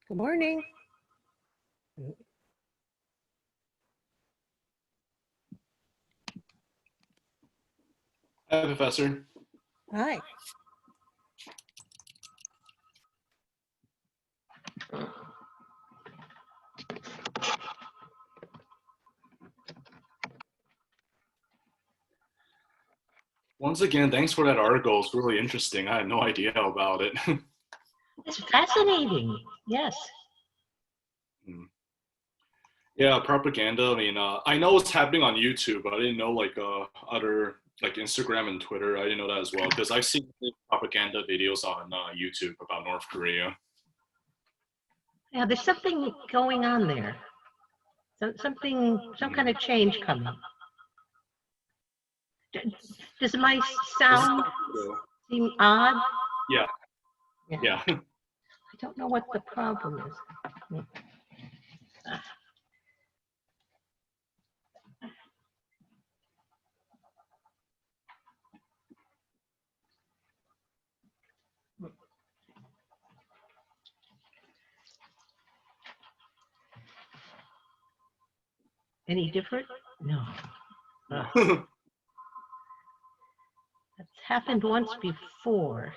Good morning. Hi, Professor. Hi. Once again, thanks for that article. It's really interesting. I had no idea about it. It's fascinating. Yes. Yeah, propaganda. I mean, I know it's happening on YouTube, but I didn't know like other like Instagram and Twitter. I didn't know that as well because I've seen propaganda videos on YouTube about North Korea. Yeah, there's something going on there. Some kind of change coming. Does my sound seem odd? Yeah. Yeah. Yeah. I don't know what the problem is. Any different? No. That's happened once before.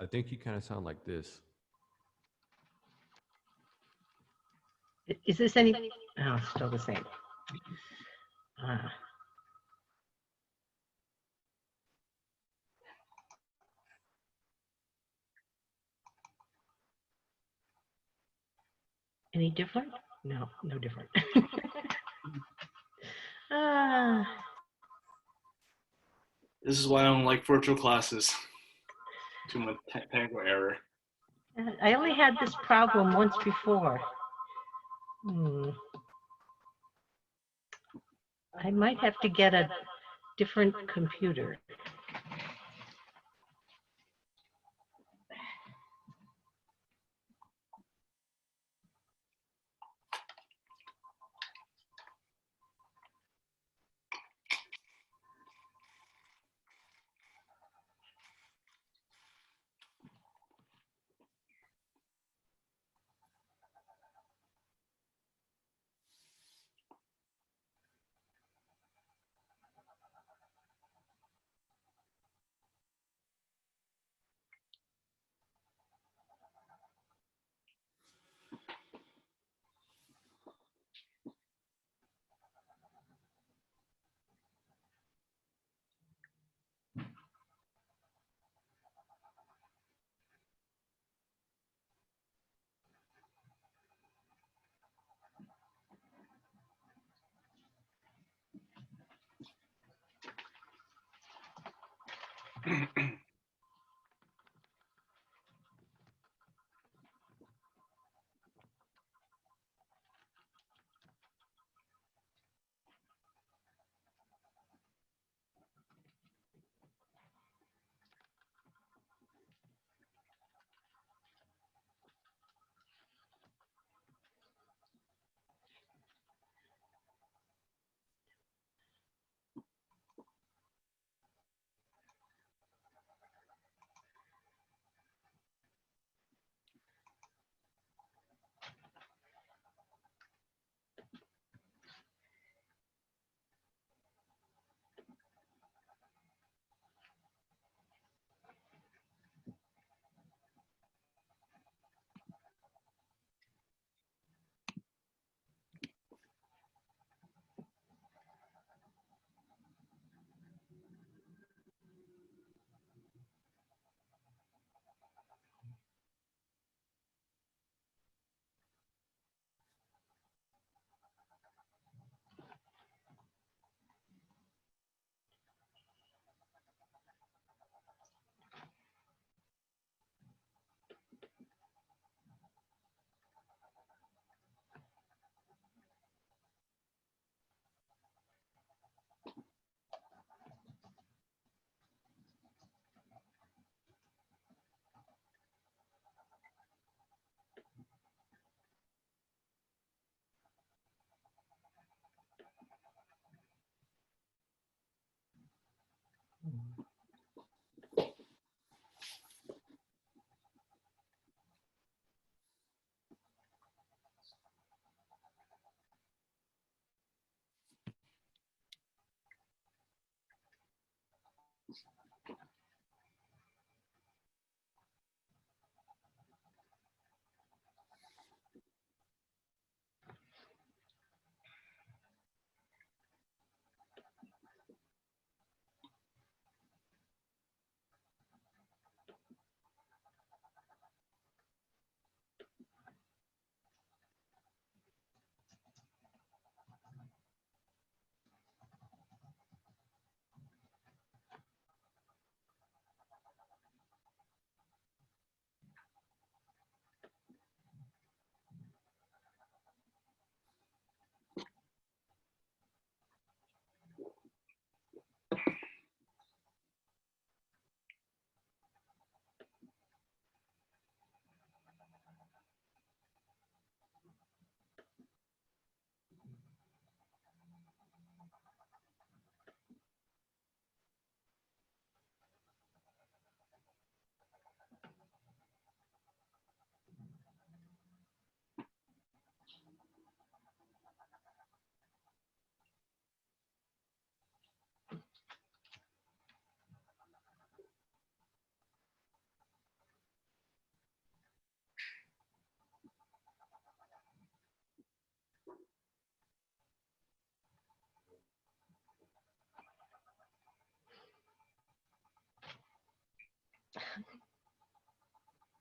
I think you kind of sound like this. Is this any? Oh, still the same. Any different? No, no different. This is why I don't like virtual classes. Too much technical error. I only had this problem once before. I might have to get a different computer.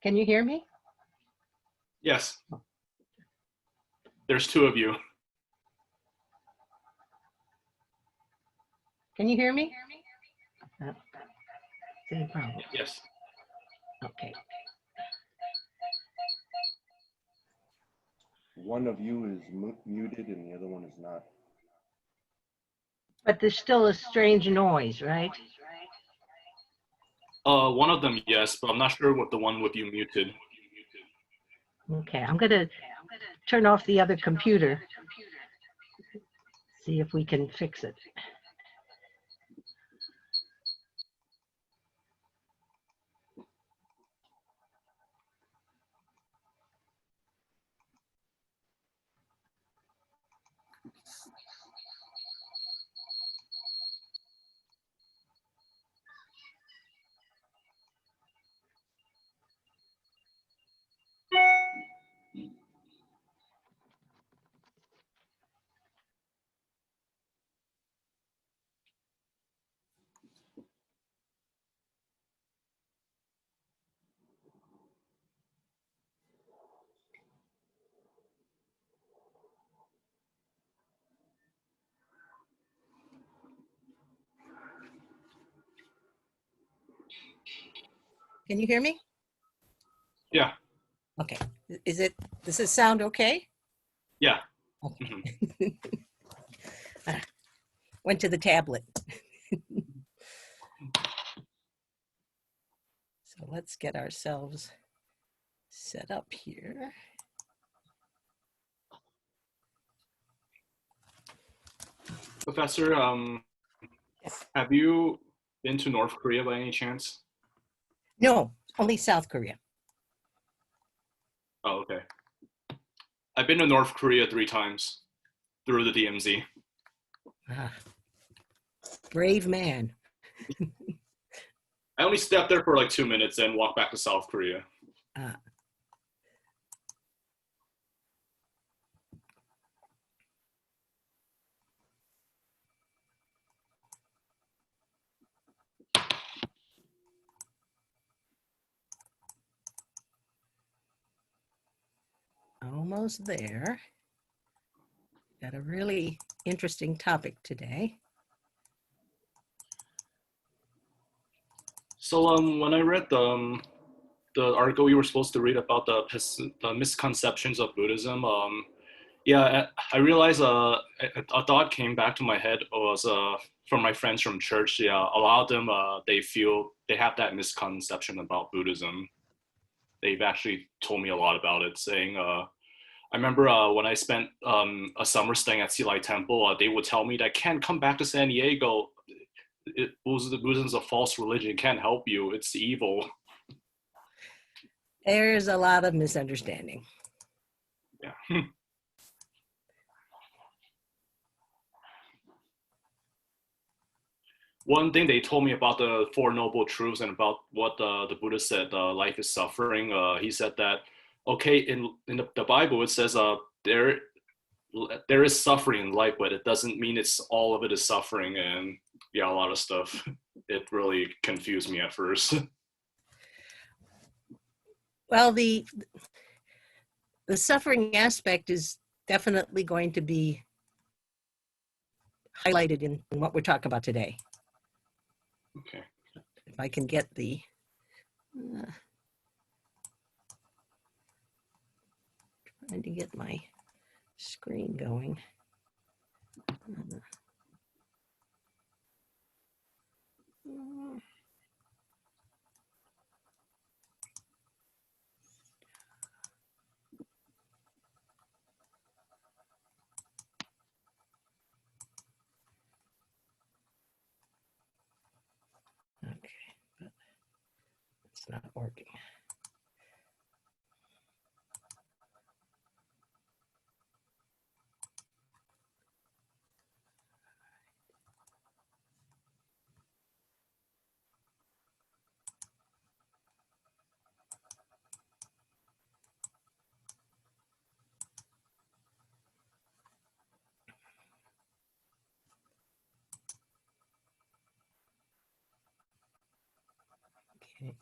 Can you hear me? Yes. There's two of you. Can you hear me? Same problem. Yes. Okay. One of you is muted and the other one is not. But there's still a strange noise, right? One of them, yes, but I'm not sure what the one with you muted. Okay, I'm gonna turn off the other computer. See if we can fix it. Can you hear me? Yeah. Okay. Does it sound okay? Yeah. Okay. Mhm. Went to the tablet. So let's get ourselves set up here. Professor, Yes. have you been to North Korea by any chance? No, only South Korea. Oh, okay. I've been to North Korea 3 times through the DMZ. Ah, brave man. I only stepped there for like 2 minutes and walked back to South Korea. Ah. Almost there. Got a really interesting topic today. So when I read the article you were supposed to read about the misconceptions of Buddhism, yeah, I realized a thought came back to my head was from my friends from church. Yeah, a lot of them they feel they have that misconception about Buddhism. They've actually told me a lot about it, saying I remember when I spent a summer staying at Silai Temple, they would tell me that I can't come back to San Diego. Buddhism's a false religion. It can't help you. It's evil. There's a lot of misunderstanding. Yeah. One thing they told me about the Four Noble Truths and about what the Buddha said, life is suffering. He said that, okay, in the Bible, it says there is suffering in life, but it doesn't mean it's all of it is suffering. And yeah, a lot of stuff. It really confused me at first. Well, the suffering aspect is definitely going to be highlighted in what we're talking about today. Okay. If I can get the trying to get my screen going. Okay, but it's not working. Okay.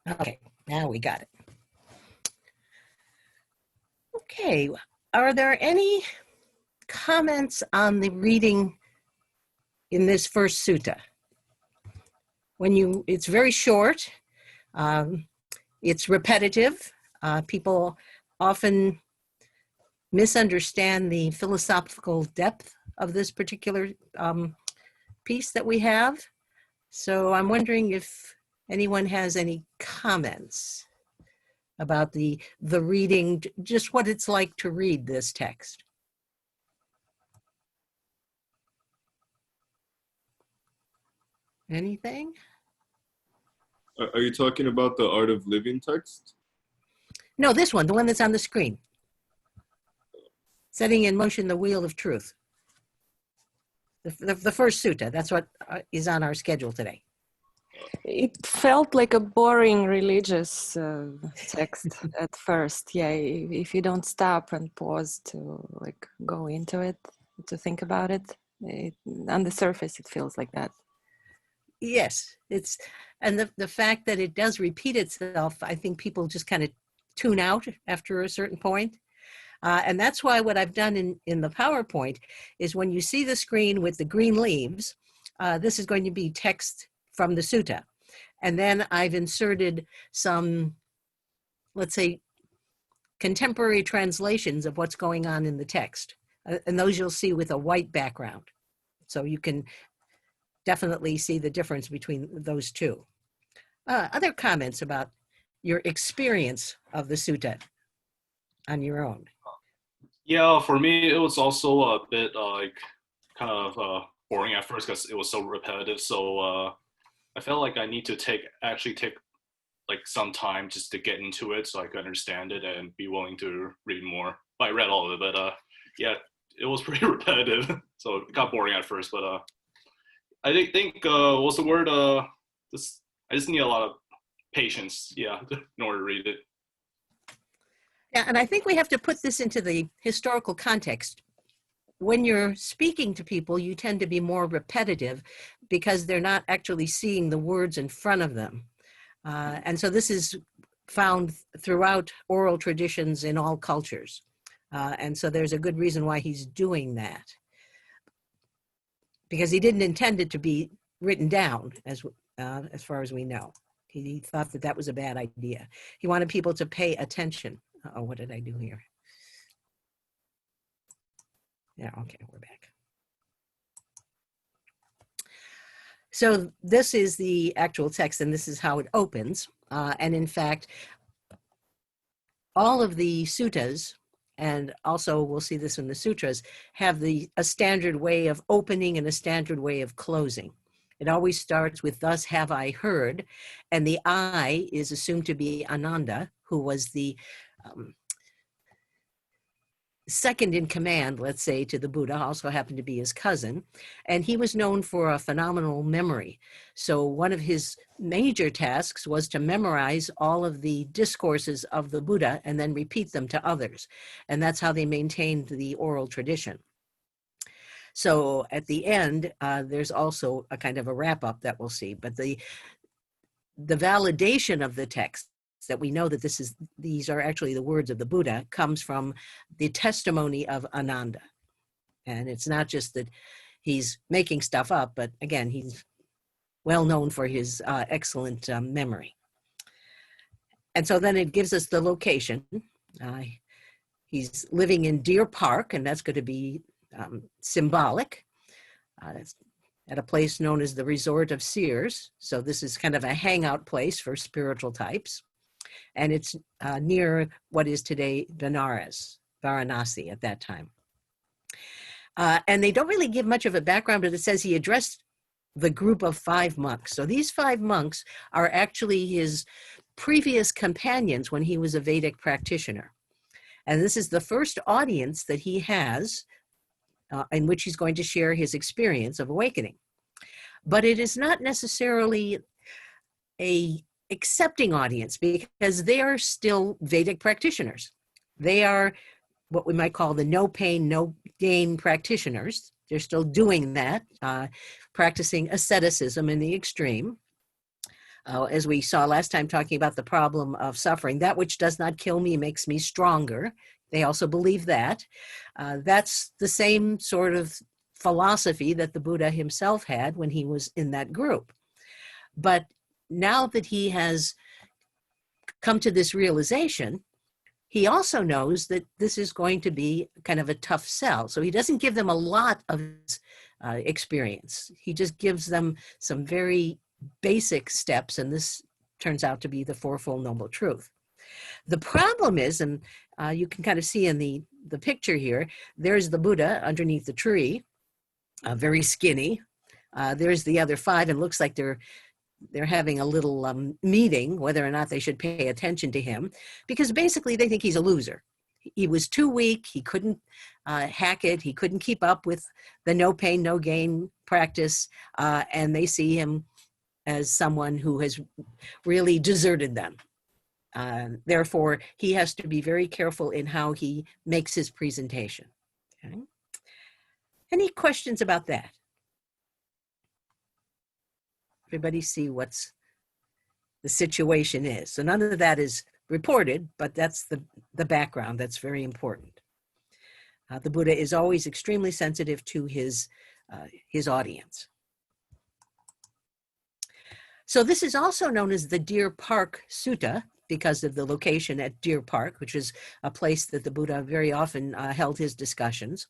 Okay, now we got it. Okay, are there any comments on the reading in this first sutta? It's very short, it's repetitive. People often misunderstand the philosophical depth of this particular piece that we have. So I'm wondering if anyone has any comments about the reading, just what it's like to read this text. Anything? Are you talking about the Art of Living text? No, this one, the one that's on the screen. Setting in motion the wheel of truth. The first sutta, that's what is on our schedule today. It felt like a boring religious text at first. Yeah, if you don't stop and pause to like go into it, to think about it, on the surface it feels like that. Yes, and the fact that it does repeat itself, I think people just kind of tune out after a certain point. And that's why what I've done in the PowerPoint is when you see the screen with the green leaves, this is going to be text from the sutta. And then I've inserted some, let's say, contemporary translations of what's going on in the text. And those you'll see with a white background. So you can definitely see the difference between those two. Other comments about your experience of the sutta on your own? Yeah, for me, it was also a bit kind of boring at first because it was so repetitive. So I felt like I need to actually take like some time just to get into it so I could understand it and be willing to read more. I read all of it, but yeah, it was pretty repetitive. So it got boring at first, but I think what's the word? I just need a lot of patience, yeah, in order to read it. Yeah, and I think we have to put this into the historical context. When you're speaking to people, you tend to be more repetitive because they're not actually seeing the words in front of them. And so this is found throughout oral traditions in all cultures. And so there's a good reason why he's doing that. Because he didn't intend it to be written down, as far as we know. He thought that was a bad idea. He wanted people to pay attention. Oh, what did I do here? Yeah, okay, we're back. So this is the actual text, and this is how it opens. And in fact, all of the suttas, and also we'll see this in the sutras, have a standard way of opening and a standard way of closing. It always starts with, "Thus have I heard," and the I is assumed to be Ananda, who was the second in command, let's say, to the Buddha, also happened to be his cousin, and he was known for a phenomenal memory. So one of his major tasks was to memorize all of the discourses of the Buddha and then repeat them to others. And that's how they maintained the oral tradition. So at the end, there's also a kind of a wrap-up that we'll see, but the validation of the text, that we know that these are actually the words of the Buddha, comes from the testimony of Ananda. And it's not just that he's making stuff up, but again, he's well known for his excellent memory. And so then it gives us the location. He's living in Deer Park, and that's going to be symbolic. It's at a place known as the Resort of Seers. So this is kind of a hangout place for spiritual types. And it's near what is today Varanasi at that time. And they don't really give much of a background, but it says he addressed the group of 5 monks. So these 5 monks are actually his previous companions when he was a Vedic practitioner. And this is the first audience that he has in which he's going to share his experience of awakening. But it is not necessarily a accepting audience, because they are still Vedic practitioners. They are what we might call the no pain, no gain practitioners. They're still doing that, practicing asceticism in the extreme. As we saw last time talking about the problem of suffering, that which does not kill me makes me stronger. They also believe that. That's the same sort of philosophy that the Buddha himself had when he was in that group. But now that he has come to this realization, he also knows that this is going to be kind of a tough sell. So he doesn't give them a lot of experience. He just gives them some very basic steps, and this turns out to be the Fourfold Noble Truth. The problem is, and you can kind of see in the picture here, there's the Buddha underneath the tree, very skinny. There's the other five, and looks like they're having a little meeting whether or not they should pay attention to him, because basically they think he's a loser. He was too weak. He couldn't hack it. He couldn't keep up with the no pain, no gain practice. And they see him as someone who has really deserted them. Therefore, he has to be very careful in how he makes his presentation. Okay. Any questions about that? Everybody see what's the situation is. So none of that is reported, but that's the background. That's very important. The Buddha is always extremely sensitive to his audience. So this is also known as the Deer Park Sutta, because of the location at Deer Park, which is a place that the Buddha very often held his discussions.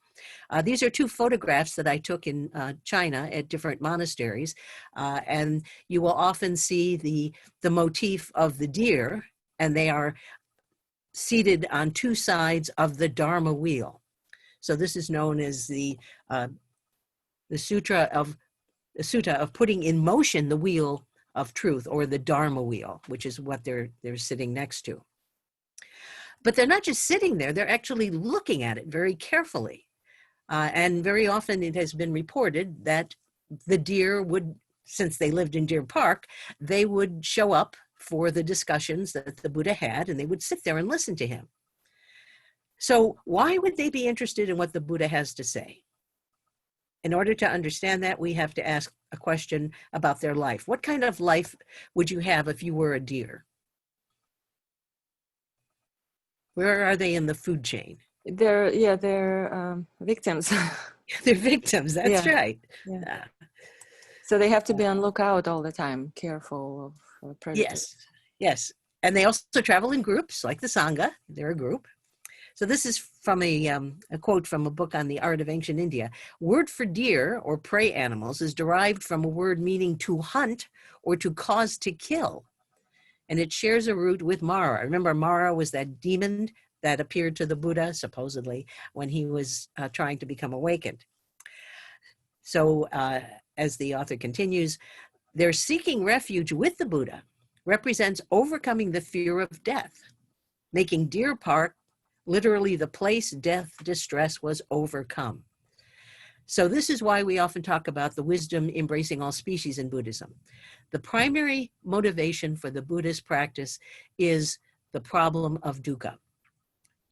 These are two photographs that I took in China at different monasteries, and you will often see the motif of the deer, and they are seated on two sides of the Dharma wheel. So this is known as the sutta of putting in motion the wheel of truth, or the Dharma wheel, which is what they're sitting next to. But they're not just sitting there, they're actually looking at it very carefully. And very often it has been reported that the deer would, since they lived in Deer Park, they would show up for the discussions that the Buddha had, and they would sit there and listen to him. So why would they be interested in what the Buddha has to say? In order to understand that, we have to ask a question about their life. What kind of life would you have if you were a deer? Where are they in the food chain? They're victims. They're victims, that's Yeah. right. Yeah. So they have to be on lookout all the time, careful of predators. Yes. And they also travel in groups, like the Sangha. They're a group. So this is from a quote from a book on the art of ancient India. Word for deer, or prey animals, is derived from a word meaning to hunt or to cause to kill. And it shares a root with Mara. Remember, Mara was that demon that appeared to the Buddha, supposedly, when he was trying to become awakened. So as the author continues, their seeking refuge with the Buddha represents overcoming the fear of death, making Deer Park literally the place death distress was overcome. So this is why we often talk about the wisdom embracing all species in Buddhism. The primary motivation for the Buddhist practice is the problem of dukkha.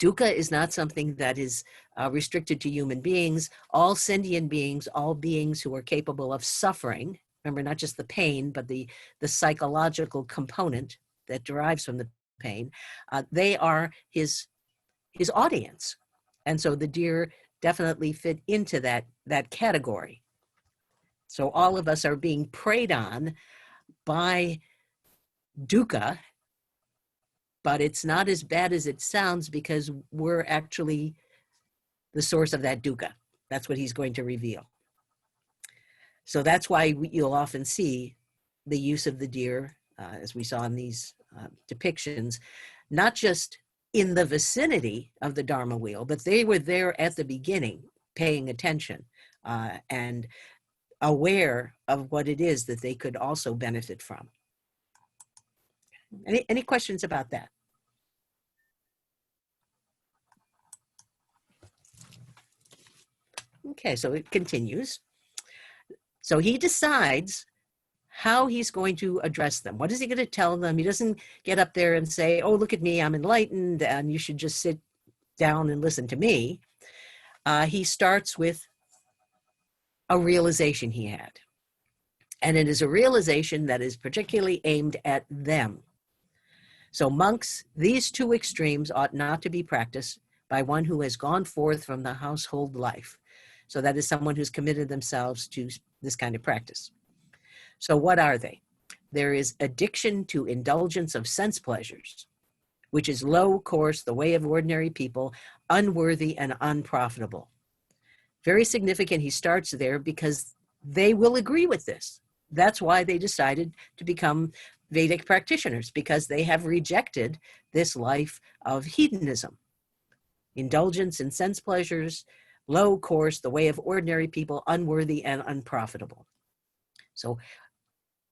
Dukkha is not something that is restricted to human beings. All sentient beings, all beings who are capable of suffering, remember, not just the pain, but the psychological component that derives from the pain, they are his audience. And so the deer definitely fit into that category. So all of us are being preyed on by dukkha, but it's not as bad as it sounds, because we're actually the source of that dukkha. That's what he's going to reveal. So that's why you'll often see the use of the deer, as we saw in these depictions, not just in the vicinity of the Dharma wheel, but they were there at the beginning, paying attention and aware of what it is that they could also benefit from. Any questions about that? Okay, so it continues. So he decides how he's going to address them. What is he going to tell them? He doesn't get up there and say, oh, look at me, I'm enlightened, and you should just sit down and listen to me. He starts with a realization he had. And it is a realization that is particularly aimed at them. So monks, these two extremes ought not to be practiced by one who has gone forth from the household life. So that is someone who's committed themselves to this kind of practice. So what are they? There is addiction to indulgence of sense pleasures, which is low, coarse, the way of ordinary people, unworthy and unprofitable. Very significant he starts there because they will agree with this. That's why they decided to become Vedic practitioners, because they have rejected this life of hedonism. Indulgence in sense pleasures, low, coarse, the way of ordinary people, unworthy and unprofitable. So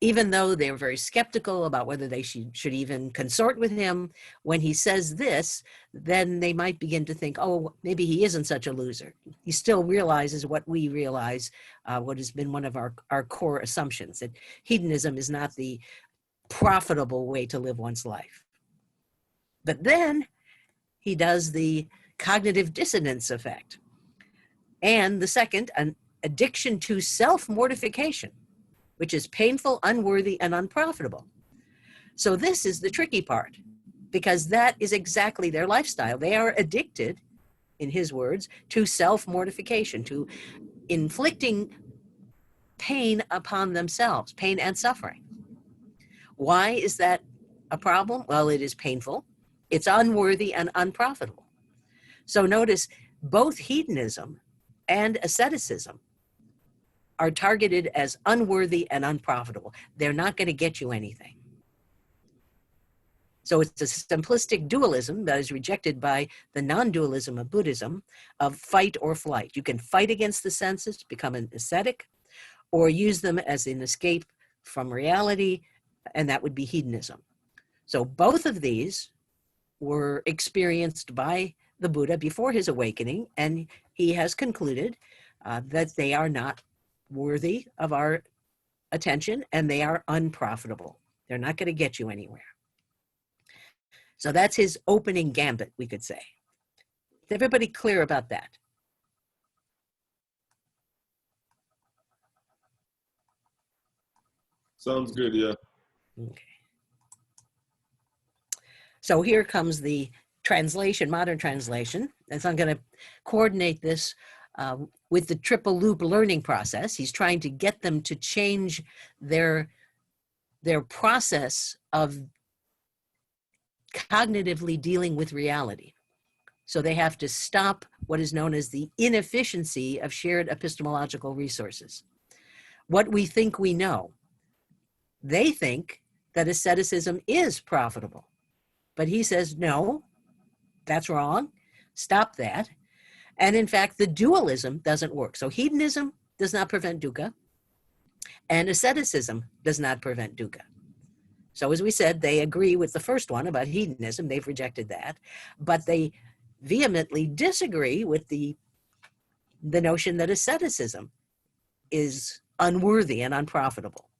even though they're very skeptical about whether they should even consort with him, when he says this, then they might begin to think, oh, maybe he isn't such a loser. He still realizes what we realize, what has been one of our core assumptions, that hedonism is not the profitable way to live one's life. But then he does the cognitive dissonance effect. And the second, an addiction to self-mortification, which is painful, unworthy, and unprofitable. So this is the tricky part, because that is exactly their lifestyle. They are addicted, in his words, to self-mortification, to inflicting pain upon themselves, pain and suffering. Why is that a problem? Well, it is painful, it's unworthy and unprofitable. So notice both hedonism and asceticism are targeted as unworthy and unprofitable. They're not going to get you anything. So it's a simplistic dualism that is rejected by the non-dualism of Buddhism, of fight or flight. You can fight against the senses, become an ascetic, or use them as an escape from reality, and that would be hedonism. So both of these were experienced by the Buddha before his awakening, and he has concluded that they are not worthy of our attention and they are unprofitable. They're not going to get you anywhere. So that's his opening gambit, we could say. Is everybody clear about that? Sounds good, yeah. Okay. So here comes the translation, modern translation. And so I'm going to coordinate this with the triple loop learning process. He's trying to get them to change their process of cognitively dealing with reality. So they have to stop what is known as the inefficiency of shared epistemological resources. What we think we know. They think that asceticism is profitable. But he says, no, that's wrong. Stop that. And in fact, the dualism doesn't work. So hedonism does not prevent dukkha, and asceticism does not prevent dukkha. So as we said, they agree with the first one about hedonism. They've rejected that. But they vehemently disagree with the notion that asceticism is unworthy and unprofitable.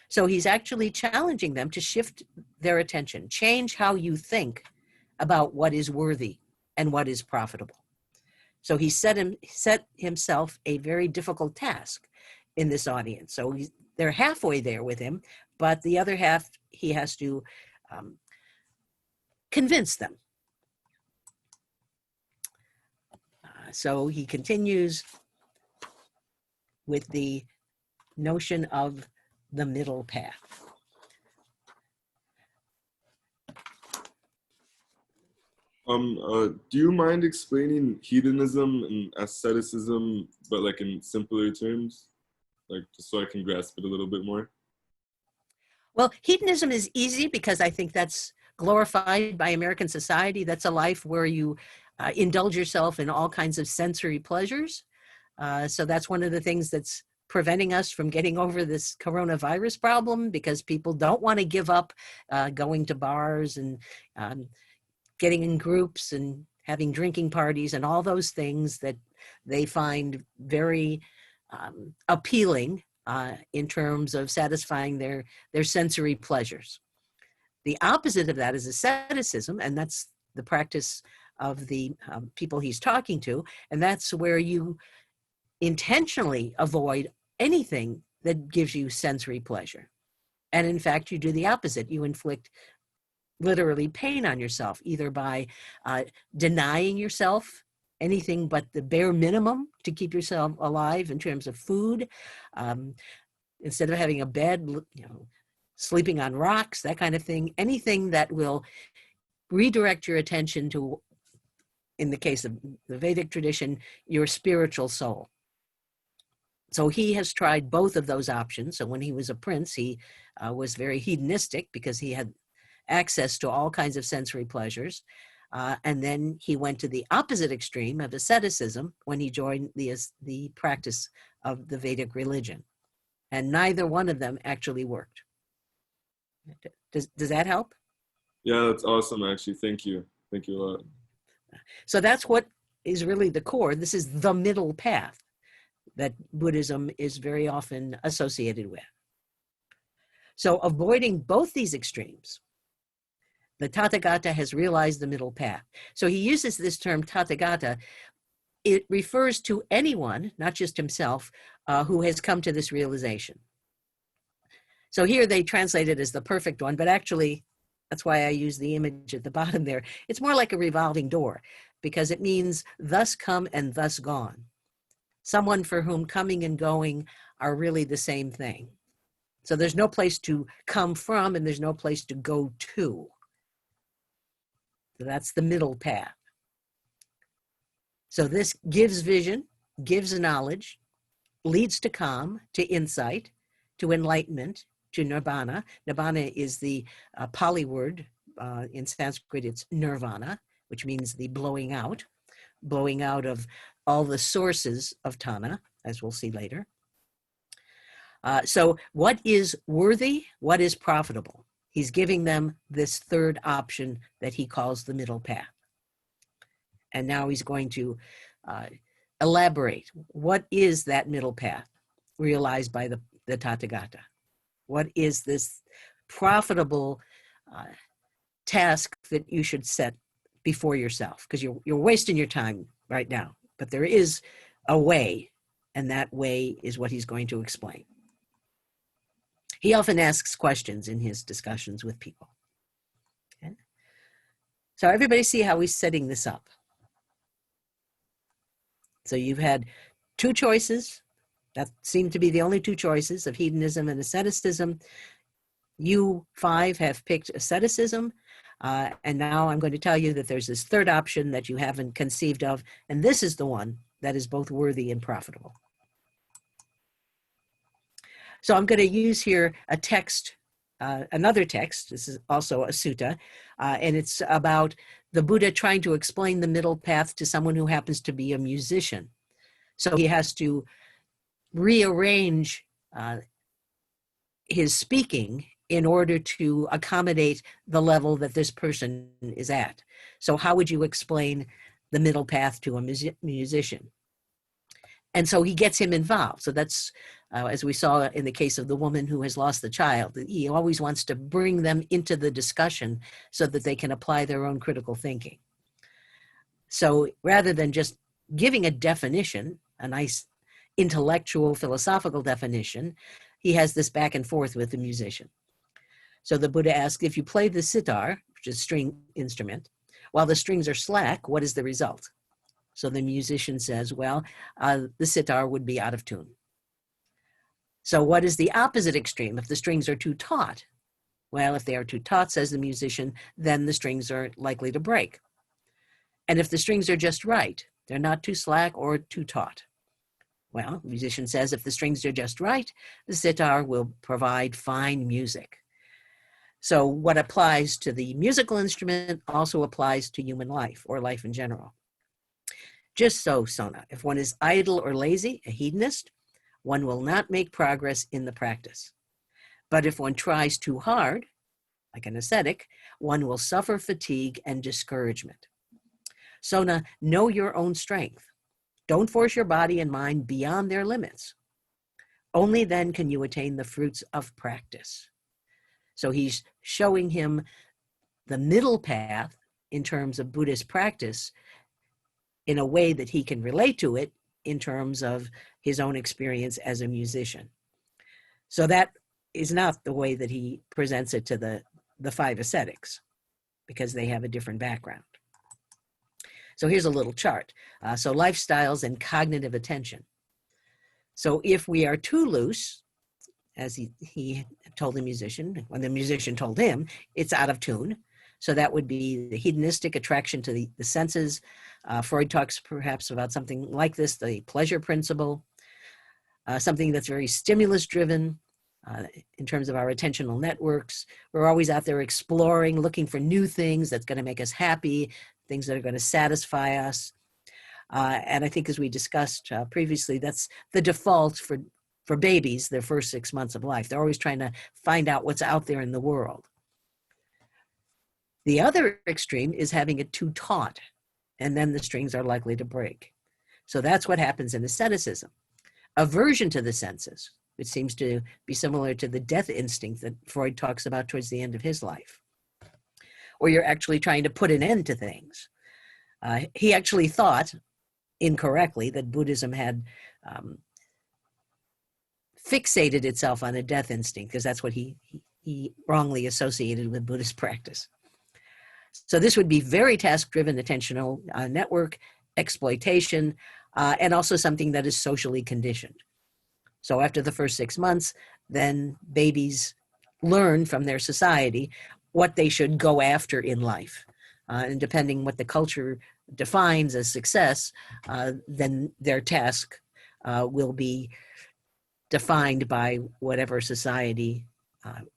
So he's actually challenging them to shift their attention, change how you think about what is worthy and what is profitable. So he set himself a very difficult task in this audience. So they're halfway there with him, but the other half he has to convince them. So he continues with the notion of the middle path. Do you mind explaining hedonism and asceticism, but like in simpler terms, like just so I can grasp it a little bit more? Well, hedonism is easy because I think that's glorified by American society. That's a life where you indulge yourself in all kinds of sensory pleasures. So that's one of the things that's preventing us from getting over this coronavirus problem, because people don't want to give up going to bars and getting in groups and having drinking parties and all those things that they find very appealing in terms of satisfying their sensory pleasures. The opposite of that is asceticism, and that's the practice of the people he's talking to, and that's where you intentionally avoid anything that gives you sensory pleasure. And in fact, you do the opposite. You inflict literally pain on yourself, either by denying yourself anything but the bare minimum to keep yourself alive in terms of food. Instead of having a bed, sleeping on rocks, that kind of thing, anything that will redirect your attention to, in the case of the Vedic tradition, your spiritual soul. So he has tried both of those options. So when he was a prince, he was very hedonistic because he had access to all kinds of sensory pleasures. And then he went to the opposite extreme of asceticism when he joined the practice of the Vedic religion. And neither one of them actually worked. Does that help? Yeah, that's awesome, actually. Thank you. Thank you a lot. So that's what is really the core. This is the middle path that Buddhism is very often associated with. So avoiding both these extremes, the Tathagata has realized the middle path. So he uses this term Tathagata. It refers to anyone, not just himself, who has come to this realization. So here they translate it as the perfect one, but actually, that's why I use the image at the bottom there. It's more like a revolving door because it means thus come and thus gone. Someone for whom coming and going are really the same thing. So there's no place to come from and there's no place to go to. So that's the middle path. So this gives vision, gives knowledge, leads to calm, to insight, to enlightenment, to nirvana. Nirvana is the Pali word. In Sanskrit, it's nirvana, which means the blowing out of all the sources of tanha, as we'll see later. So what is worthy? What is profitable? He's giving them this third option that he calls the middle path. And now he's going to elaborate. What is that middle path realized by the Tathagata? What is this profitable task that you should set before yourself? Because you're wasting your time right now. But there is a way, and that way is what he's going to explain. He often asks questions in his discussions with people. Okay? So everybody see how he's setting this up. So you've had two choices that seem to be the only two choices of hedonism and asceticism. You 5 have picked asceticism, and now I'm going to tell you that there's this third option that you haven't conceived of, and this is the one that is both worthy and profitable. So I'm going to use here a text, another text. This is also a sutta, and it's about the Buddha trying to explain the middle path to someone who happens to be a musician. So he has to rearrange his speaking in order to accommodate the level that this person is at. So how would you explain the middle path to a musician? And so he gets him involved. So that's, as we saw in the case of the woman who has lost the child, he always wants to bring them into the discussion so that they can apply their own critical thinking. So rather than just giving a definition, a nice intellectual, philosophical definition, he has this back and forth with the musician. So the Buddha asks, if you play the sitar, which is a string instrument, while the strings are slack, what is the result? So the musician says, well, the sitar would be out of tune. So what is the opposite extreme? If the strings are too taut, well, if they are too taut, says the musician, then the strings are likely to break. And if the strings are just right, they're not too slack or too taut. Well, the musician says if the strings are just right, the sitar will provide fine music. So what applies to the musical instrument also applies to human life or life in general. Just so, Sona, if one is idle or lazy, a hedonist, one will not make progress in the practice. But if one tries too hard, like an ascetic, one will suffer fatigue and discouragement. Sona, know your own strength. Don't force your body and mind beyond their limits. Only then can you attain the fruits of practice. So he's showing him the middle path in terms of Buddhist practice in a way that he can relate to it in terms of his own experience as a musician. So that is not the way that he presents it to the five ascetics, because they have a different background. So here's a little chart. So lifestyles and cognitive attention. So if we are too loose, as he told the musician, when the musician told him, it's out of tune. So that would be the hedonistic attraction to the senses. Freud talks perhaps about something like this, the pleasure principle, something that's very stimulus driven in terms of our attentional networks. We're always out there exploring, looking for new things that's going to make us happy, things that are going to satisfy us. And I think, as we discussed previously, that's the default for babies, their first 6 months of life. They're always trying to find out what's out there in the world. The other extreme is having it too taut, and then the strings are likely to break. So that's what happens in asceticism. Aversion to the senses, which seems to be similar to the death instinct that Freud talks about towards the end of his life, or you're actually trying to put an end to things. He actually thought, incorrectly, that Buddhism had fixated itself on a death instinct, because that's what he wrongly associated with Buddhist practice. So this would be very task-driven attentional network exploitation, and also something that is socially conditioned. So after the first 6 months, then babies learn from their society what they should go after in life. And depending what the culture defines as success, then their task will be defined by whatever society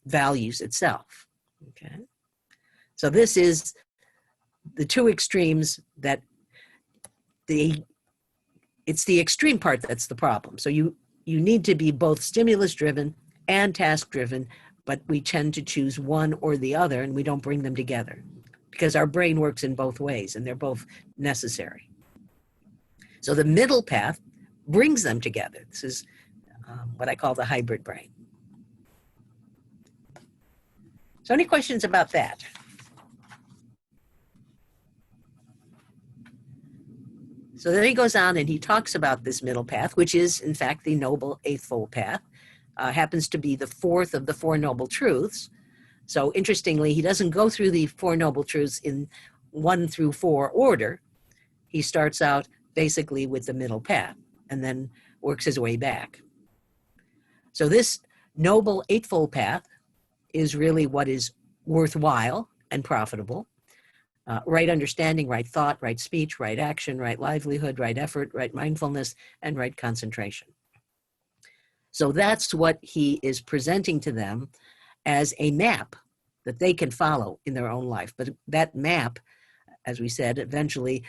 values itself. Okay. So this is the two extremes that it's the extreme part that's the problem. So you need to be both stimulus driven and task driven, but we tend to choose one or the other, and we don't bring them together because our brain works in both ways and they're both necessary. So the middle path brings them together. This is what I call the hybrid brain. So any questions about that? So then he goes on and he talks about this middle path, which is in fact the Noble Eightfold Path, happens to be the fourth of the Four Noble Truths. So interestingly, he doesn't go through the Four Noble Truths in 1 through 4 order. He starts out basically with the middle path and then works his way back. So this Noble Eightfold Path is really what is worthwhile and profitable. Right understanding, right thought, right speech, right action, right livelihood, right effort, right mindfulness, and right concentration. So that's what he is presenting to them as a map that they can follow in their own life. But that map, as we said, eventually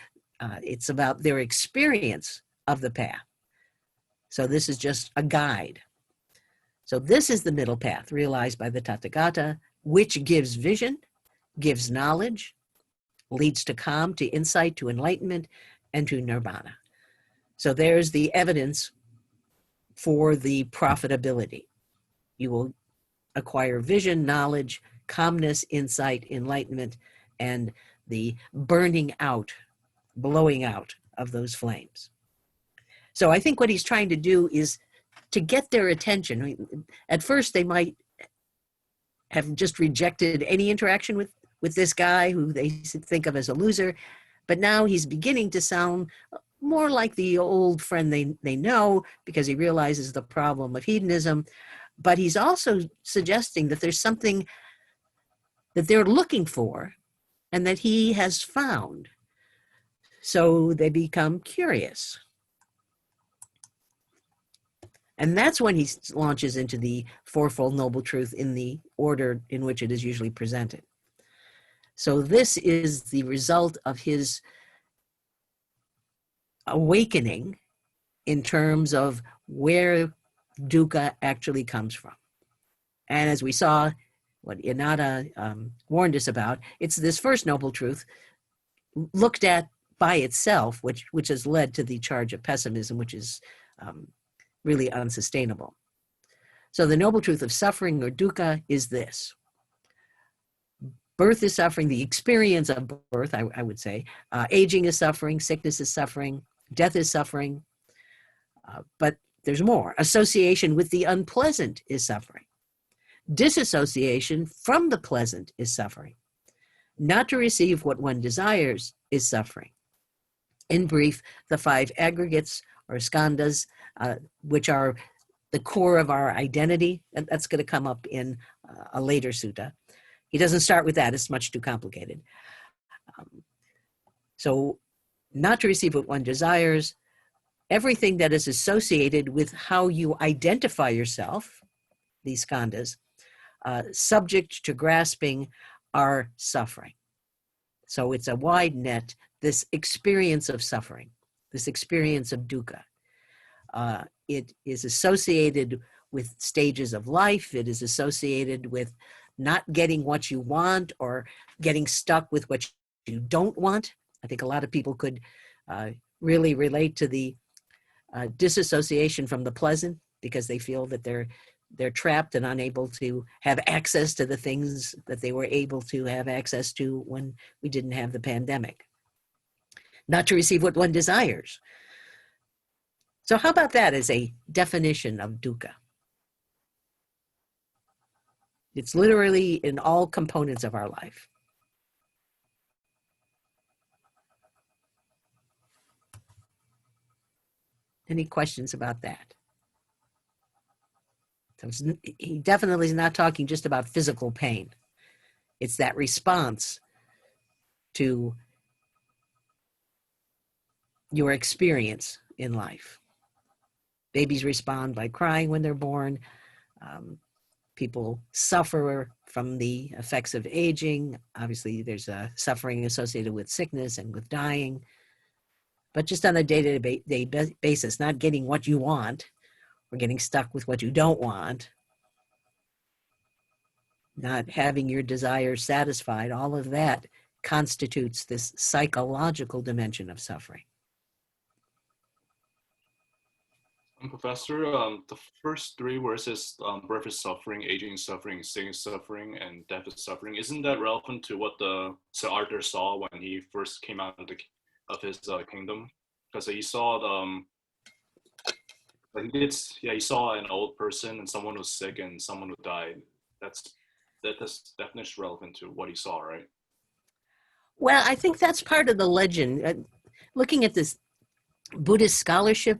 it's about their experience of the path. So this is just a guide. So this is the middle path realized by the Tathagata, which gives vision, gives knowledge, leads to calm, to insight, to enlightenment, and to nirvana. So there's the evidence for the profitability. You will acquire vision, knowledge, calmness, insight, enlightenment, and the burning out, blowing out of those flames. So I think what he's trying to do is to get their attention. At first, they might have just rejected any interaction with this guy who they think of as a loser, but now he's beginning to sound more like the old friend they know, because he realizes the problem of hedonism, but he's also suggesting that there's something that they're looking for and that he has found. So they become curious. And that's when he launches into the Fourfold Noble Truth in the order in which it is usually presented. So this is the result of his awakening in terms of where dukkha actually comes from. And as we saw, what Inada warned us about, it's this first noble truth looked at by itself, which has led to the charge of pessimism, which is really unsustainable. So the noble truth of suffering, or dukkha, is this. Birth is suffering, the experience of birth, I would say. Aging is suffering, sickness is suffering, death is suffering. But there's more. Association with the unpleasant is suffering. Disassociation from the pleasant is suffering. Not to receive what one desires is suffering. In brief, the 5 aggregates or skandhas, which are the core of our identity, and that's going to come up in a later sutta. He doesn't start with that, it's much too complicated. So, not to receive what one desires, everything that is associated with how you identify yourself, these skandhas, subject to grasping, are suffering. So it's a wide net, this experience of suffering, this experience of dukkha. It is associated with stages of life. It is associated with not getting what you want or getting stuck with what you don't want. I think a lot of people could really relate to the disassociation from the pleasant because they feel that they're trapped and unable to have access to the things that they were able to have access to when we didn't have the pandemic. Not to receive what one desires. So how about that as a definition of dukkha? It's literally in all components of our life. Any questions about that? So he definitely is not talking just about physical pain. It's that response to your experience in life. Babies respond by crying when they're born. People suffer from the effects of aging. Obviously, there's a suffering associated with sickness and with dying. But just on a day-to-day basis, not getting what you want, or getting stuck with what you don't want, not having your desires satisfied, all of that constitutes this psychological dimension of suffering. Professor, the first 3 verses, birth is suffering, aging is suffering, sin is suffering, and death is suffering. Isn't that relevant to what Sir Arthur saw when he first came out of his kingdom? Because he saw he saw an old person and someone who's sick and someone who died. That's definitely relevant to what he saw, right? Well, I think that's part of the legend. Looking at this Buddhist scholarship,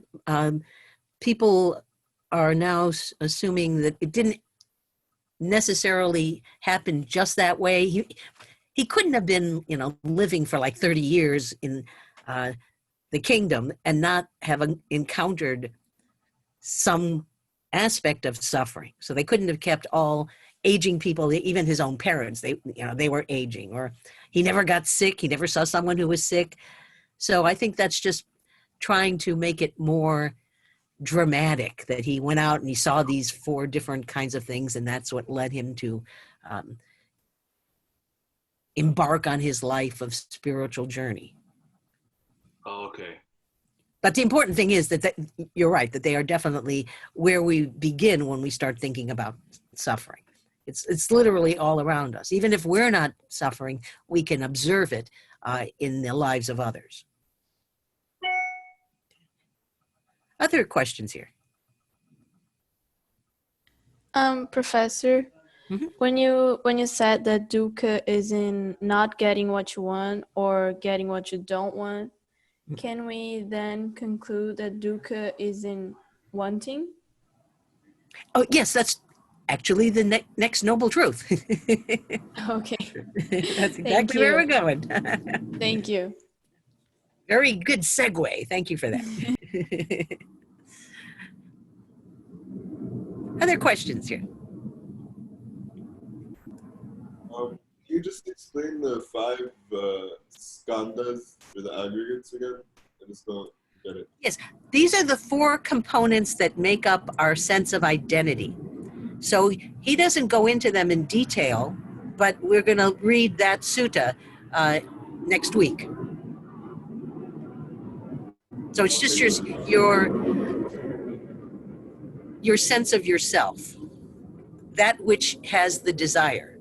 people are now assuming that it didn't necessarily happen just that way. He couldn't have been, living for like 30 years in the kingdom and not have encountered some aspect of suffering. So they couldn't have kept all aging people, even his own parents, they were aging, or he never got sick. He never saw someone who was sick. So I think that's just trying to make it more dramatic that he went out and he saw these 4 different kinds of things, and that's what led him to embark on his life of spiritual journey. Oh, okay. But the important thing is that you're right, that they are definitely where we begin when we start thinking about suffering. It's literally all around us. Even if we're not suffering, we can observe it in the lives of others. Other questions here? Professor, Mhm. when you said that dukkha is in not getting what you want or getting what you don't want, can we then conclude that dukkha is in wanting? Oh, yes, that's actually the next noble truth. Okay, That's exactly where we're going. thank you. Very good segue. Thank you for that. Other questions here? Can you just explain the 5 skandhas or the aggregates again? I just don't get it. Yes, these are the 4 components that make up our sense of identity. So he doesn't go into them in detail, but we're going to read that sutta next week. So it's just your sense of yourself, that which has the desire,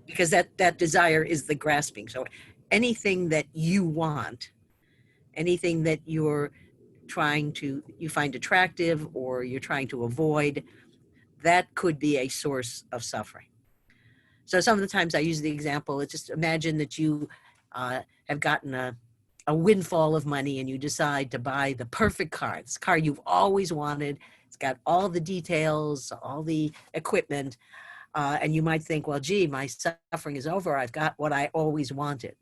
because that desire is the grasping. So anything that you want anything that you find attractive or you're trying to avoid, that could be a source of suffering. So some of the times I use the example, just imagine that you have gotten a windfall of money and you decide to buy the perfect car, this car you've always wanted. It's got all the details, all the equipment, and you might think, well, gee, my suffering is over. I've got what I always wanted.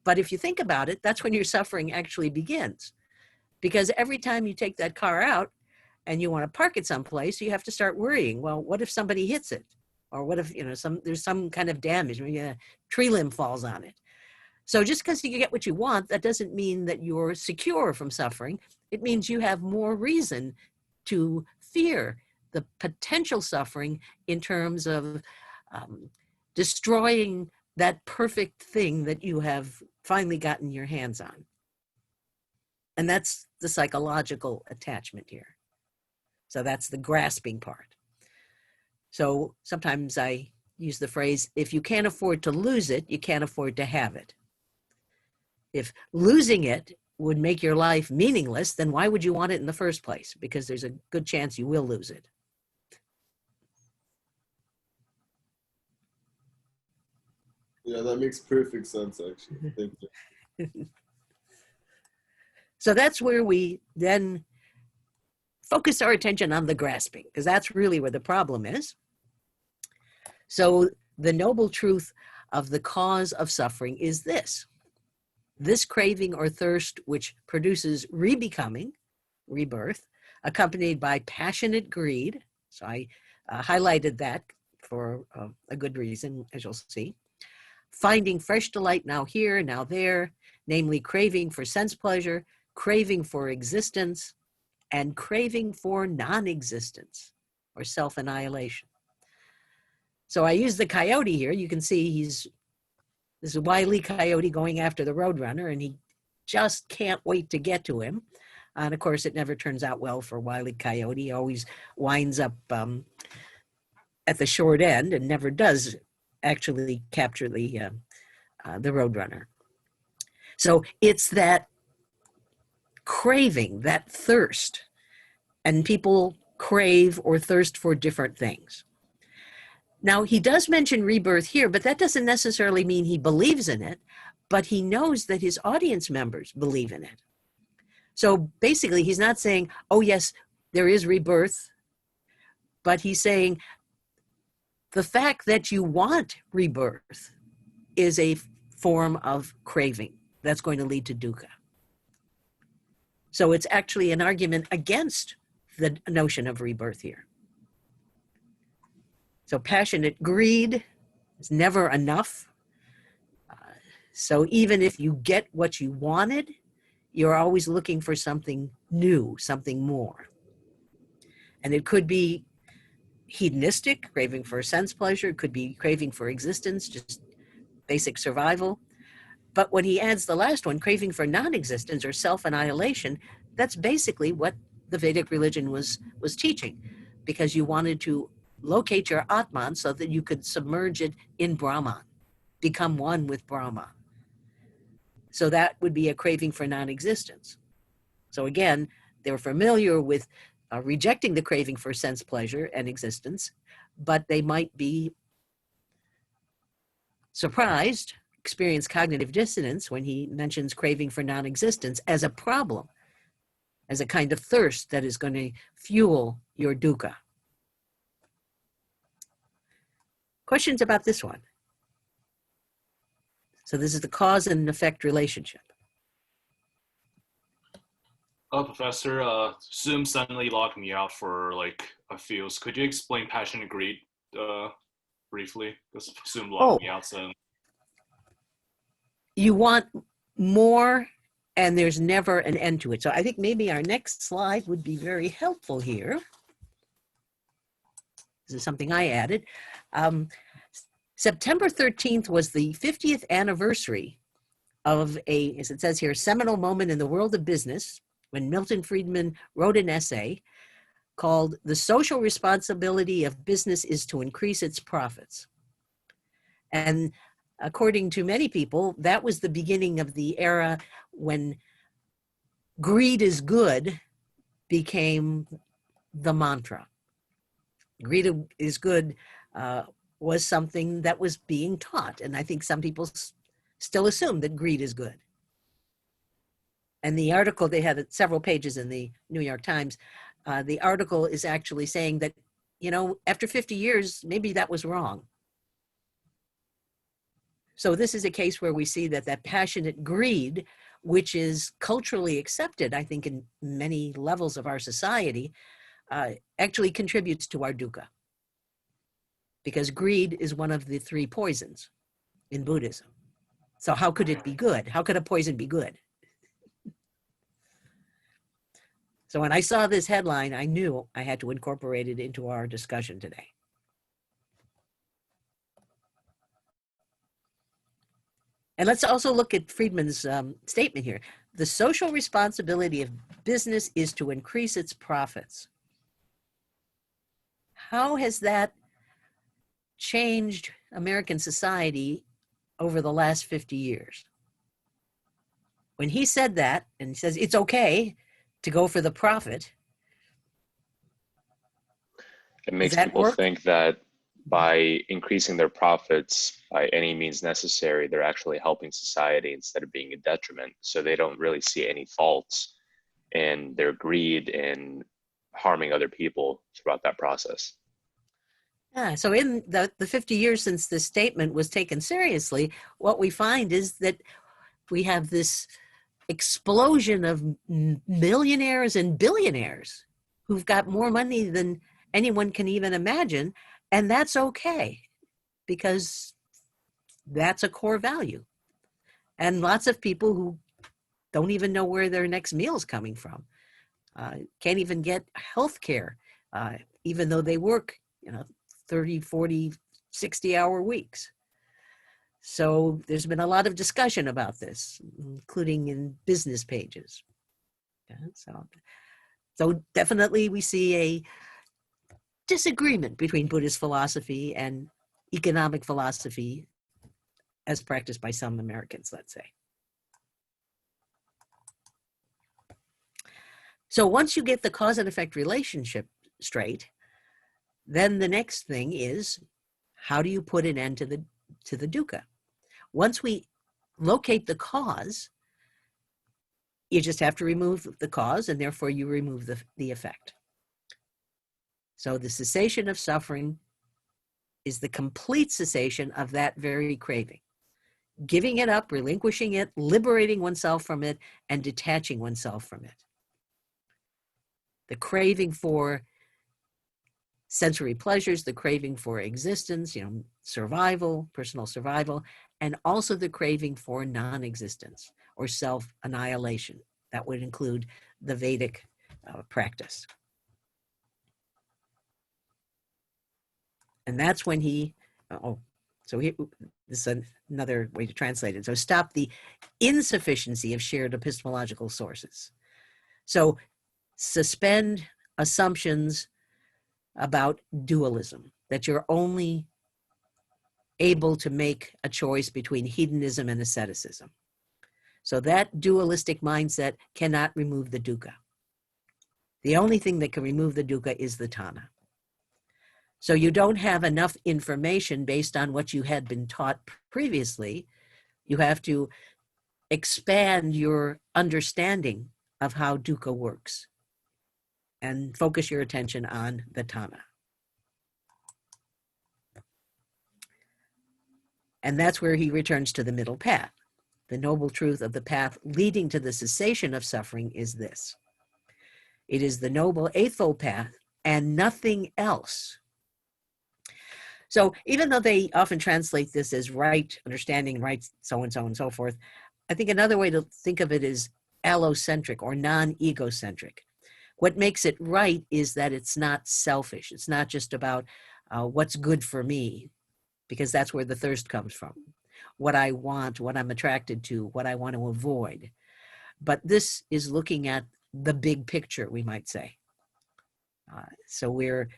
But if you think about it, that's when your suffering actually begins. Because every time you take that car out and you want to park it someplace, you have to start worrying, well, what if somebody hits it? Or what if, there's some kind of damage, maybe a tree limb falls on it. So just because you get what you want, that doesn't mean that you're secure from suffering. It means you have more reason to fear the potential suffering in terms of destroying that perfect thing that you have finally gotten your hands on. And that's the psychological attachment here. So that's the grasping part. So sometimes I use the phrase, if you can't afford to lose it, you can't afford to have it. If losing it would make your life meaningless, then why would you want it in the first place? Because there's a good chance you will lose it. Yeah, that makes perfect sense, actually. Thank you. So that's where we then focus our attention on the grasping, because that's really where the problem is. So the noble truth of the cause of suffering is this craving or thirst which produces rebecoming, rebirth, accompanied by passionate greed. So I highlighted that for a good reason, as you'll see. Finding fresh delight now here, now there, namely craving for sense pleasure, craving for existence, and craving for non-existence or self-annihilation. So I use the coyote here. You can see this is a Wile E. Coyote going after the Roadrunner, and he just can't wait to get to him. And of course, it never turns out well for Wile E. Coyote. He always winds up at the short end and never does actually capture the Roadrunner. So it's that craving, that thirst, and people crave or thirst for different things. Now, he does mention rebirth here, but that doesn't necessarily mean he believes in it, but he knows that his audience members believe in it. So basically, he's not saying, oh, yes, there is rebirth, but he's saying the fact that you want rebirth is a form of craving that's going to lead to dukkha. So it's actually an argument against the notion of rebirth here. So passionate greed is never enough. So even if you get what you wanted, you're always looking for something new, something more. And it could be hedonistic, craving for sense pleasure. It could be craving for existence, just basic survival. But when he adds the last one, craving for non-existence or self-annihilation, that's basically what the Vedic religion was teaching, because you wanted to locate your Atman so that you could submerge it in Brahman, become one with Brahman. So that would be a craving for non-existence. So again, they were familiar with rejecting the craving for sense pleasure and existence, but they might be surprised, experience cognitive dissonance when he mentions craving for non-existence as a problem, as a kind of thirst that is going to fuel your dukkha. Questions about this one? So this is the cause and effect relationship. Professor, Zoom suddenly logged me out for like a few. So could you explain passionate greed briefly? Because Zoom logged me out. So you want more, and there's never an end to it. So I think maybe our next slide would be very helpful here. This is something I added. September 13th was the 50th anniversary of as it says here, seminal moment in the world of business, when Milton Friedman wrote an essay called "The Social Responsibility of Business is to Increase Its Profits." And according to many people, that was the beginning of the era when greed is good became the mantra. Greed is good was something that was being taught. And I think some people still assume that greed is good. And the article, they had several pages in the New York Times. The article is actually saying that, you know, after 50 years, maybe that was wrong. So this is a case where we see that that passionate greed, which is culturally accepted, I think, in many levels of our society, actually contributes to our dukkha. Because greed is one of the three poisons in Buddhism. So how could it be good? How could a poison be good? So when I saw this headline, I knew I had to incorporate it into our discussion today. And let's also look at Friedman's statement here. The social responsibility of business is to increase its profits. How has that changed American society over the last 50 years? When he said that, and he says it's okay to go for the profit. It makes people think that by increasing their profits by any means necessary, they're actually helping society instead of being a detriment. So they don't really see any faults in their greed in harming other people throughout that process. Yeah, so in the 50 years since this statement was taken seriously, what we find is that we have this explosion of millionaires and billionaires who've got more money than anyone can even imagine. And that's okay, because that's a core value. And lots of people who don't even know where their next meal is coming from, can't even get health care, even though they work, 30, 40, 60-hour weeks. So there's been a lot of discussion about this, including in business pages. Yeah, so definitely we see a disagreement between Buddhist philosophy and economic philosophy as practiced by some Americans, let's say. So once you get the cause and effect relationship straight, then the next thing is, how do you put an end to the dukkha? Once we locate the cause, you just have to remove the cause, and therefore you remove the effect. So the cessation of suffering is the complete cessation of that very craving. Giving it up, relinquishing it, liberating oneself from it, and detaching oneself from it. The craving for sensory pleasures, the craving for existence, survival, personal survival, and also the craving for non-existence or self-annihilation. That would include the Vedic practice. And that's when this is another way to translate it. So stop the insufficiency of shared epistemological sources. So suspend assumptions about dualism, that you're only able to make a choice between hedonism and asceticism. So that dualistic mindset cannot remove the dukkha. The only thing that can remove the dukkha is the tanha. So you don't have enough information based on what you had been taught previously. You have to expand your understanding of how dukkha works and focus your attention on the tanha. And that's where he returns to the middle path. The noble truth of the path leading to the cessation of suffering is this. It is the noble eightfold path and nothing else. So even though they often translate this as right understanding, right so-and-so and so forth, I think another way to think of it is allocentric or non-egocentric. What makes it right is that it's not selfish. It's not just about what's good for me, because that's where the thirst comes from. What I want, what I'm attracted to, what I want to avoid. But this is looking at the big picture, we might say. So we're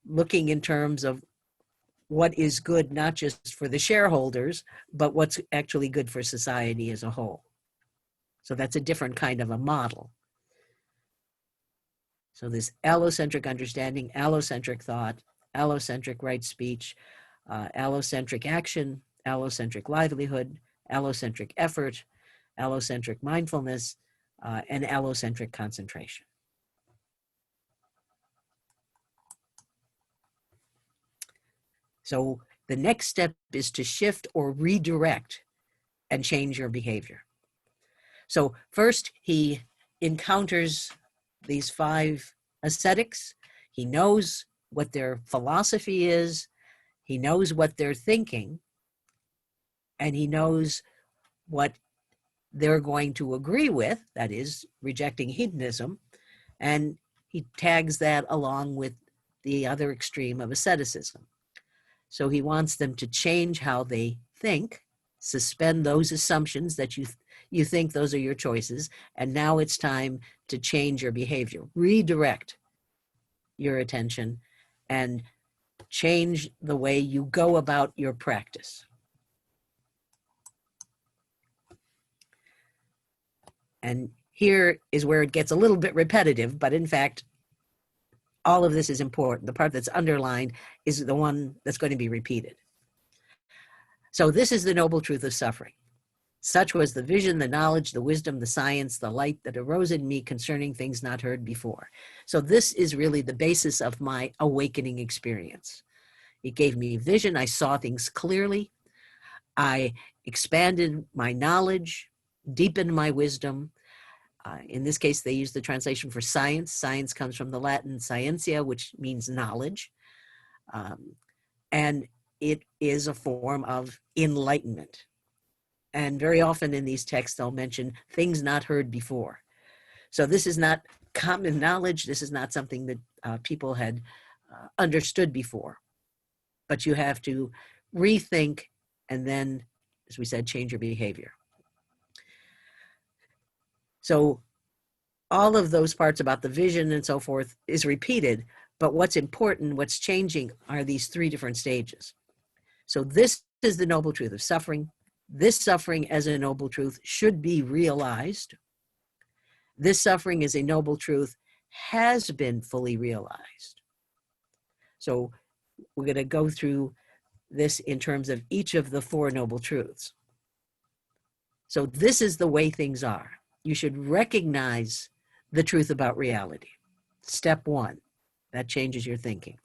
looking in terms of what is good, not just for the shareholders, but what's actually good for society as a whole. So that's a different kind of a model. So this allocentric understanding, allocentric thought, allocentric right speech, allocentric action, allocentric livelihood, allocentric effort, allocentric mindfulness, and allocentric concentration. So the next step is to shift or redirect and change your behavior. So first he encounters these 5 ascetics. He knows what their philosophy is. He knows what they're thinking. And he knows what they're going to agree with, that is, rejecting hedonism. And he tags that along with the other extreme of asceticism. So he wants them to change how they think, suspend those assumptions that you think those are your choices, and now it's time to change your behavior. Redirect your attention and change the way you go about your practice. And here is where it gets a little bit repetitive, but in fact, all of this is important. The part that's underlined is the one that's going to be repeated. So this is the noble truth of suffering. Such was the vision, the knowledge, the wisdom, the science, the light that arose in me concerning things not heard before. So this is really the basis of my awakening experience. It gave me vision. I saw things clearly. I expanded my knowledge, deepened my wisdom. In this case, they use the translation for science. Science comes from the Latin scientia, which means knowledge. And it is a form of enlightenment. And very often in these texts, they'll mention things not heard before. So this is not common knowledge. This is not something that people had understood before. But you have to rethink and then, as we said, change your behavior. So all of those parts about the vision and so forth is repeated, but what's important, what's changing are these 3 different stages. So this is the noble truth of suffering. This suffering as a noble truth should be realized. This suffering as a noble truth has been fully realized. So we're going to go through this in terms of each of the 4 noble truths. So this is the way things are. You should recognize the truth about reality. Step 1, that changes your thinking.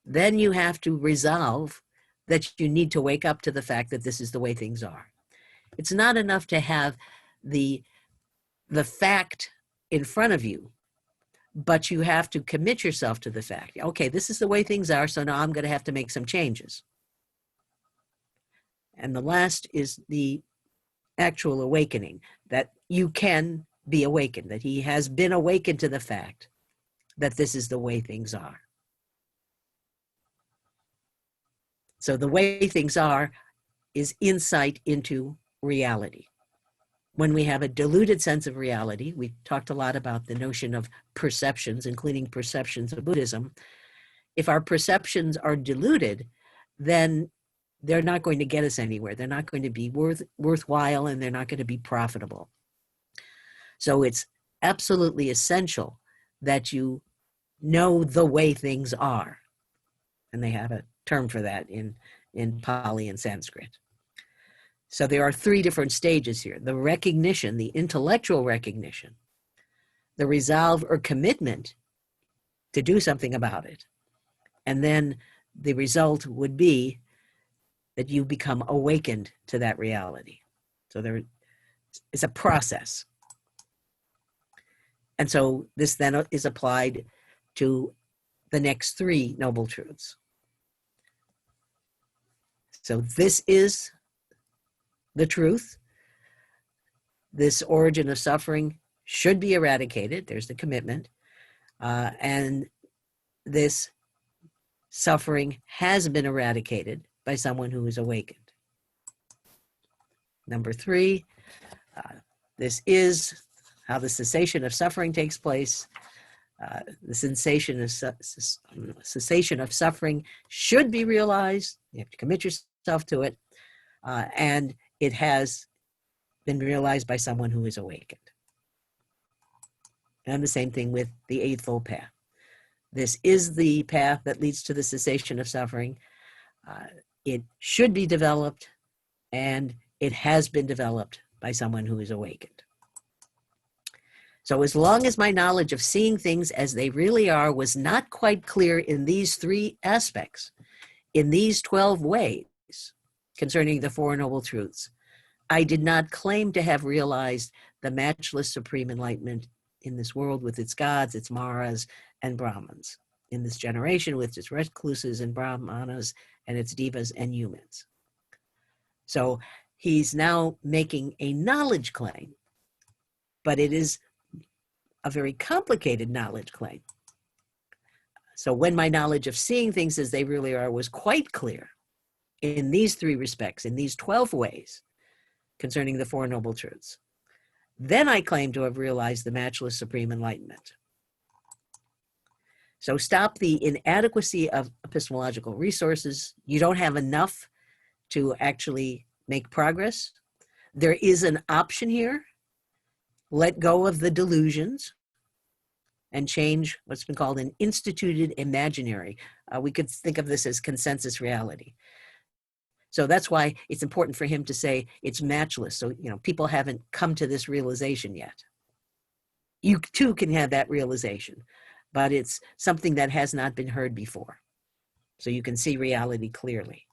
Then you have to resolve that you need to wake up to the fact that this is the way things are. It's not enough to have the fact in front of you, but you have to commit yourself to the fact. Okay, this is the way things are, so now I'm going to have to make some changes. And the last is the actual awakening, that you can be awakened, that he has been awakened to the fact that this is the way things are. So the way things are is insight into reality. When we have a diluted sense of reality, we talked a lot about the notion of perceptions, including perceptions of Buddhism. If our perceptions are diluted, then they're not going to get us anywhere. They're not going to be worthwhile, and they're not going to be profitable. So it's absolutely essential that you know the way things are. And they have a term for that in Pali and Sanskrit. So there are 3 different stages here: the recognition, the intellectual recognition, the resolve or commitment to do something about it, and then the result would be that you become awakened to that reality. So there is a process. And so this then is applied to the next 3 noble truths. So this is the truth. This origin of suffering should be eradicated. There's the commitment. And this suffering has been eradicated by someone who is awakened. Number 3, this is how the cessation of suffering takes place. The cessation of suffering should be realized. You have to commit yourself to it. And it has been realized by someone who is awakened. And the same thing with the Eightfold Path. This is the path that leads to the cessation of suffering. It should be developed, and it has been developed by someone who is awakened. So as long as my knowledge of seeing things as they really are was not quite clear in these 3 aspects, in these 12 ways concerning the Four Noble Truths, I did not claim to have realized the matchless supreme enlightenment in this world with its gods, its maras, and Brahmins, in this generation with its recluses and Brahmanas, and its devas and humans. So he's now making a knowledge claim, but it is a very complicated knowledge claim. So when my knowledge of seeing things as they really are was quite clear in these 3 respects, in these 12 ways concerning the Four Noble Truths, then I claim to have realized the matchless supreme enlightenment. So stop the inadequacy of epistemological resources. You don't have enough to actually make progress. There is an option here. Let go of the delusions and change what's been called an instituted imaginary. We could think of this as consensus reality. So that's why it's important for him to say it's matchless. So, people haven't come to this realization yet. You too can have that realization, but it's something that has not been heard before. So you can see reality clearly.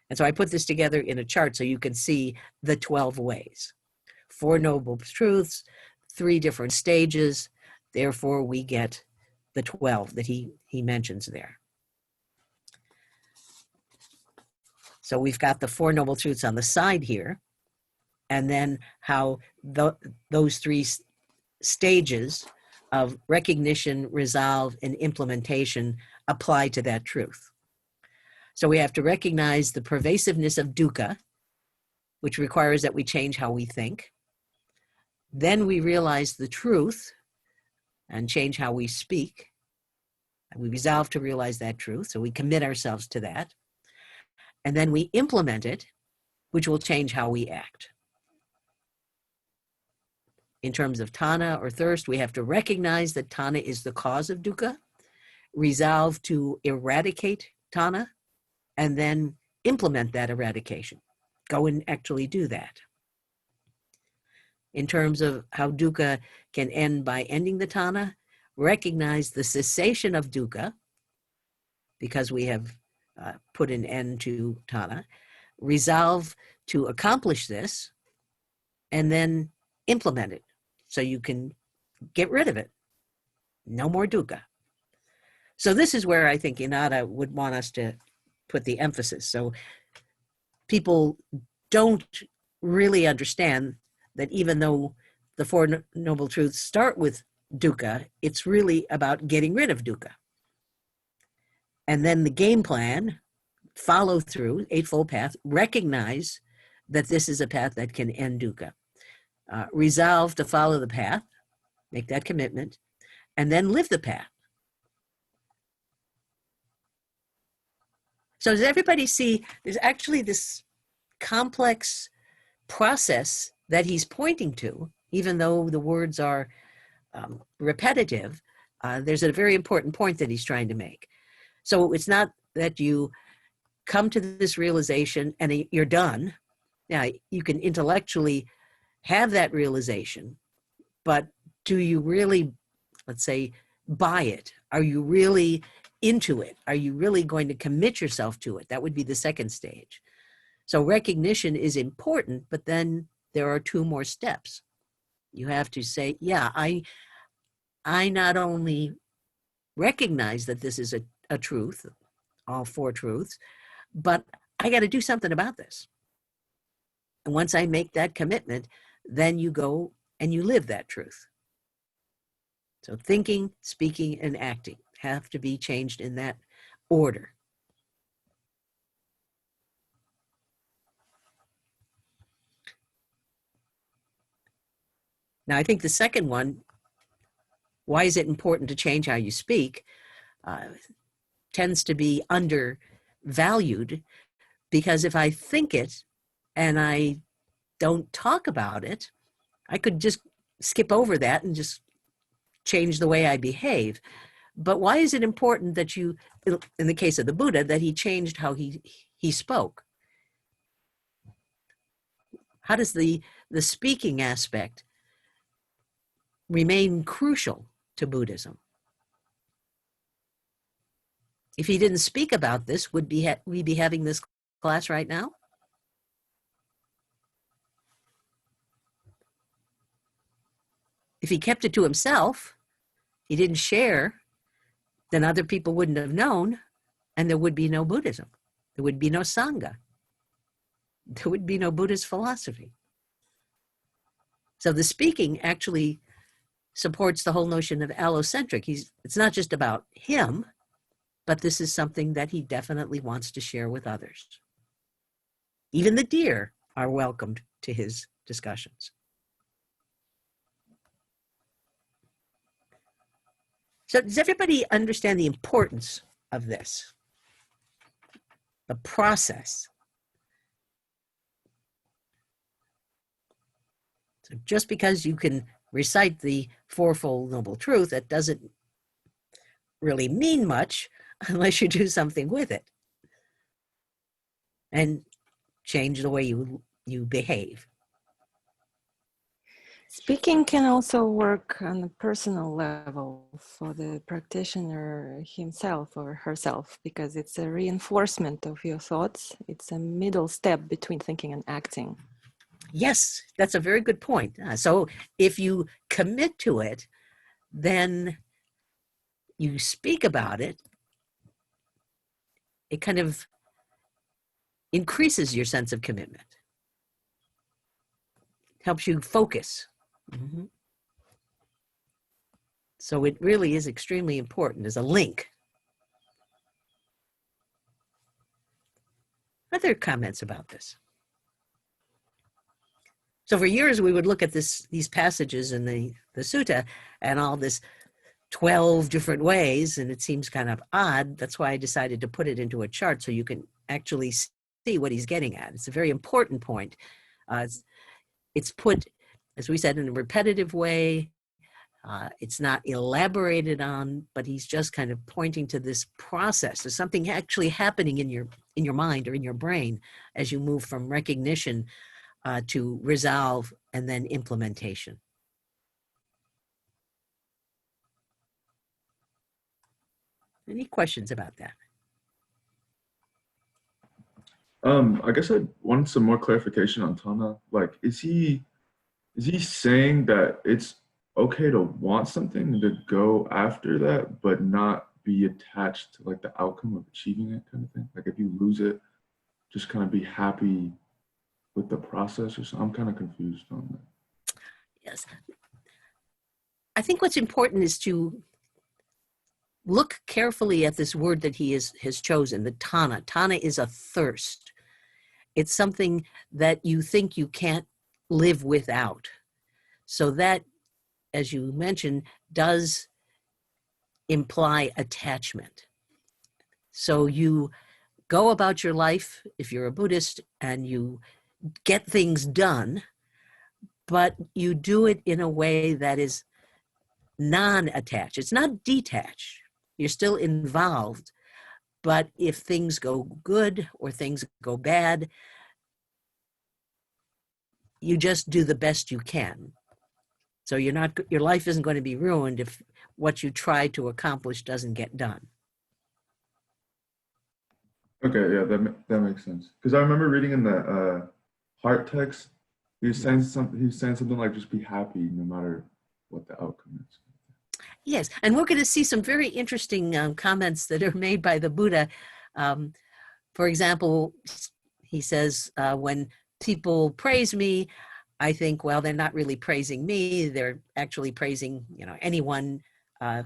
And so I put this together in a chart so you can see the 12 ways. 4 noble truths, 3 different stages. Therefore, we get the 12 that he mentions there. So we've got the 4 noble truths on the side here, and then how those 3 stages of recognition, resolve, and implementation apply to that truth. So we have to recognize the pervasiveness of dukkha, which requires that we change how we think. Then we realize the truth and change how we speak. And we resolve to realize that truth, so we commit ourselves to that. And then we implement it, which will change how we act. In terms of tanha or thirst, we have to recognize that tanha is the cause of dukkha, resolve to eradicate tanha, and then implement that eradication. Go and actually do that. In terms of how dukkha can end by ending the tanha, recognize the cessation of dukkha, because we have put an end to tanha, resolve to accomplish this, and then implement it so you can get rid of it. No more dukkha. So this is where I think Inada would want us to put the emphasis. So people don't really understand that even though the Four Noble Truths start with dukkha, it's really about getting rid of dukkha. And then the game plan, follow through, Eightfold Path, recognize that this is a path that can end dukkha. Resolve to follow the path, make that commitment, and then live the path. So does everybody see, there's actually this complex process that he's pointing to, even though the words are repetitive. There's a very important point that he's trying to make. So it's not that you come to this realization and you're done. Now, you can intellectually have that realization, but do you really, let's say, buy it? Are you really into it? Are you really going to commit yourself to it? That would be the second stage. So recognition is important, but then there are 2 more steps. You have to say, yeah, I not only recognize that this is a truth, all 4 truths, but I got to do something about this. And once I make that commitment, then you go and you live that truth. So thinking, speaking, and acting have to be changed in that order. Now, I think the second one, why is it important to change how you speak, tends to be undervalued, because if I think it and I don't talk about it, I could just skip over that and just change the way I behave. But why is it important that you, in the case of the Buddha, that he changed how he spoke? How does the speaking aspect remain crucial to Buddhism? If he didn't speak about this, would we be having this class right now? If he kept it to himself, he didn't share, then other people wouldn't have known, and there would be no Buddhism. There would be no Sangha. There would be no Buddhist philosophy. So the speaking actually supports the whole notion of allocentric. It's not just about him, but this is something that he definitely wants to share with others. Even the deer are welcomed to his discussions. So does everybody understand the importance of this? The process. So just because you can recite the Fourfold Noble Truth, that doesn't really mean much unless you do something with it and change the way you behave. Speaking can also work on a personal level for the practitioner himself or herself, because it's a reinforcement of your thoughts. It's a middle step between thinking and acting. Yes, that's a very good point. So if you commit to it, then you speak about it, it kind of increases your sense of commitment, helps you focus. Mm-hmm. So it really is extremely important as a link. Other comments about this? So for years, we would look at these passages in the sutta and all this 12 different ways, and it seems kind of odd. That's why I decided to put it into a chart so you can actually see what he's getting at. It's a very important point. It's put, as we said, in a repetitive way. It's not elaborated on, but he's just kind of pointing to this process. There's something actually happening in your mind or in your brain as you move from recognition to resolve and then implementation. Any questions about that? I guess I want some more clarification on Tana. Like, is he saying that it's okay to want something and to go after that, but not be attached to like the outcome of achieving it, kind of thing? Like, if you lose it, just kind of be happy with the process or something? I'm kind of confused on that. Yes. I think what's important is to look carefully at this word that he has chosen, the Tana. Tana is a thirst. It's something that you think you can't live without. So that, as you mentioned, does imply attachment. So you go about your life, if you're a Buddhist, and you get things done, but you do it in a way that is non-attached. It's not detached. You're still involved, but if things go good or things go bad, you just do the best you can. So your life isn't going to be ruined if what you try to accomplish doesn't get done. Okay, yeah, that makes sense. Because I remember reading in the heart text, he was saying something like, just be happy no matter what the outcome is. Yes, and we're going to see some very interesting comments that are made by the Buddha. For example, he says, when people praise me, I think, well, they're not really praising me. They're actually praising, anyone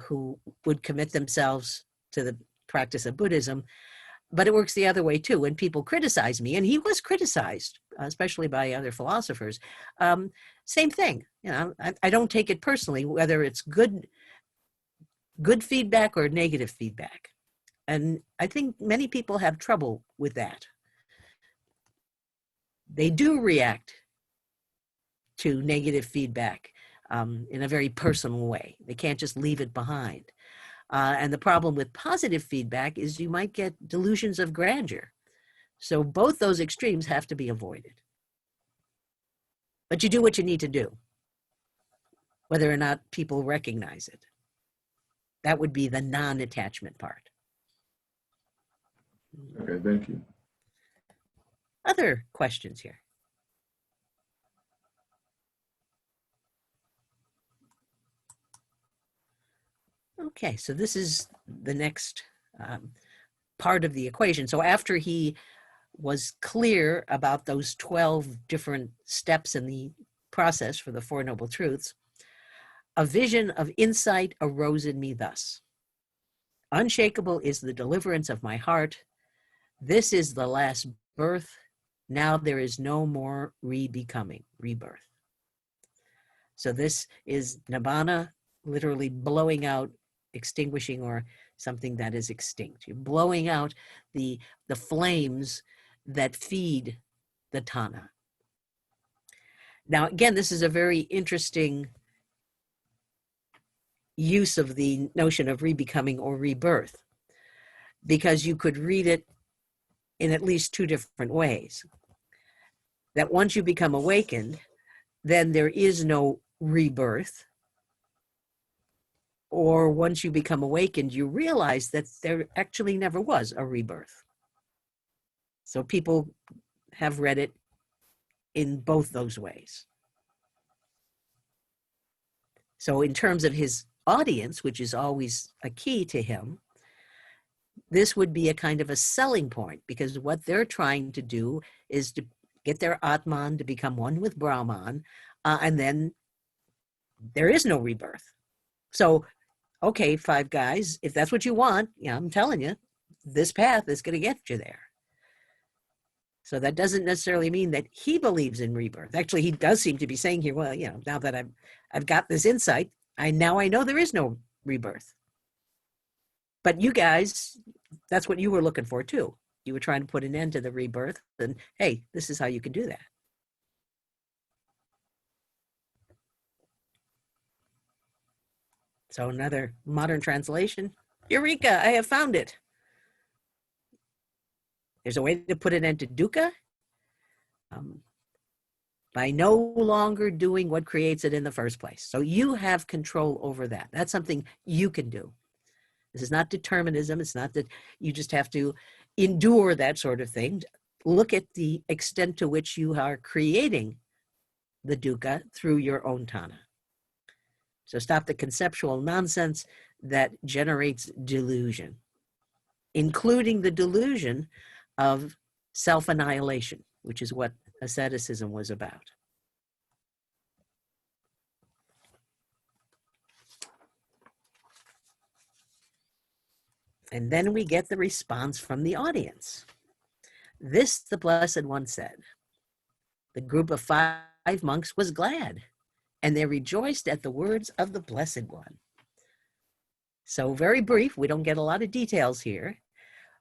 who would commit themselves to the practice of Buddhism. But it works the other way too. When people criticize me, and he was criticized, especially by other philosophers, same thing. I don't take it personally, whether it's good feedback or negative feedback. And I think many people have trouble with that. They do react to negative feedback in a very personal way. They can't just leave it behind. And the problem with positive feedback is you might get delusions of grandeur. So both those extremes have to be avoided. But you do what you need to do, whether or not people recognize it. That would be the non-attachment part. Okay, thank you. Other questions here? Okay, so this is the next part of the equation. So after he was clear about those 12 different steps in the process for the Four Noble Truths, a vision of insight arose in me thus. Unshakable is the deliverance of my heart. This is the last birth. Now there is no more rebecoming, rebirth. So this is Nibbana, literally blowing out, extinguishing, or something that is extinct. You're blowing out the flames that feed the Tanha. Now, again, this is a very interesting use of the notion of rebecoming or rebirth, because you could read it in at least two different ways. That once you become awakened, then there is no rebirth. Or once you become awakened, you realize that there actually never was a rebirth. So people have read it in both those ways. So in terms of his audience, which is always a key to him, this would be a kind of a selling point, because what they're trying to do is to get their Atman to become one with Brahman, and then there is no rebirth. So, okay, five guys, if that's what you want, I'm telling you, this path is going to get you there. So that doesn't necessarily mean that he believes in rebirth. Actually, he does seem to be saying here, well, now that I've got this insight, I know there is no rebirth. But you guys, that's what you were looking for too. You were trying to put an end to the rebirth, and hey, this is how you can do that. So another modern translation, Eureka, I have found it. There's a way to put an end to dukkha by no longer doing what creates it in the first place. So you have control over that. That's something you can do. This is not determinism. It's not that you just have to endure that sort of thing. Look at the extent to which you are creating the dukkha through your own Tanha. So stop the conceptual nonsense that generates delusion, including the delusion of self-annihilation, which is what asceticism was about. And then we get the response from the audience. This, the Blessed One said. The group of 5 monks was glad, and they rejoiced at the words of the Blessed One. So very brief, we don't get a lot of details here,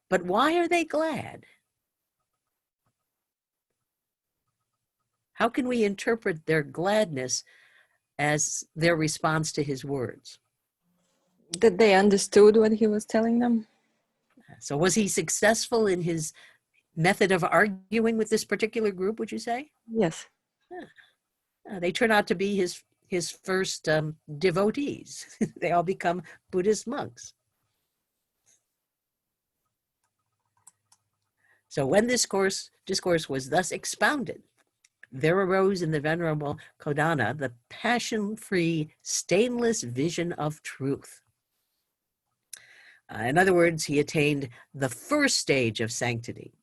but why are they glad? How can we interpret their gladness as their response to his words? That they understood what he was telling them. So was he successful in his method of arguing with this particular group, would you say? Yes. They turn out to be his first devotees. They all become Buddhist monks. So when this discourse was thus expounded, there arose in the Venerable Kodana the passion-free, stainless vision of truth. In other words, he attained the first stage of sanctity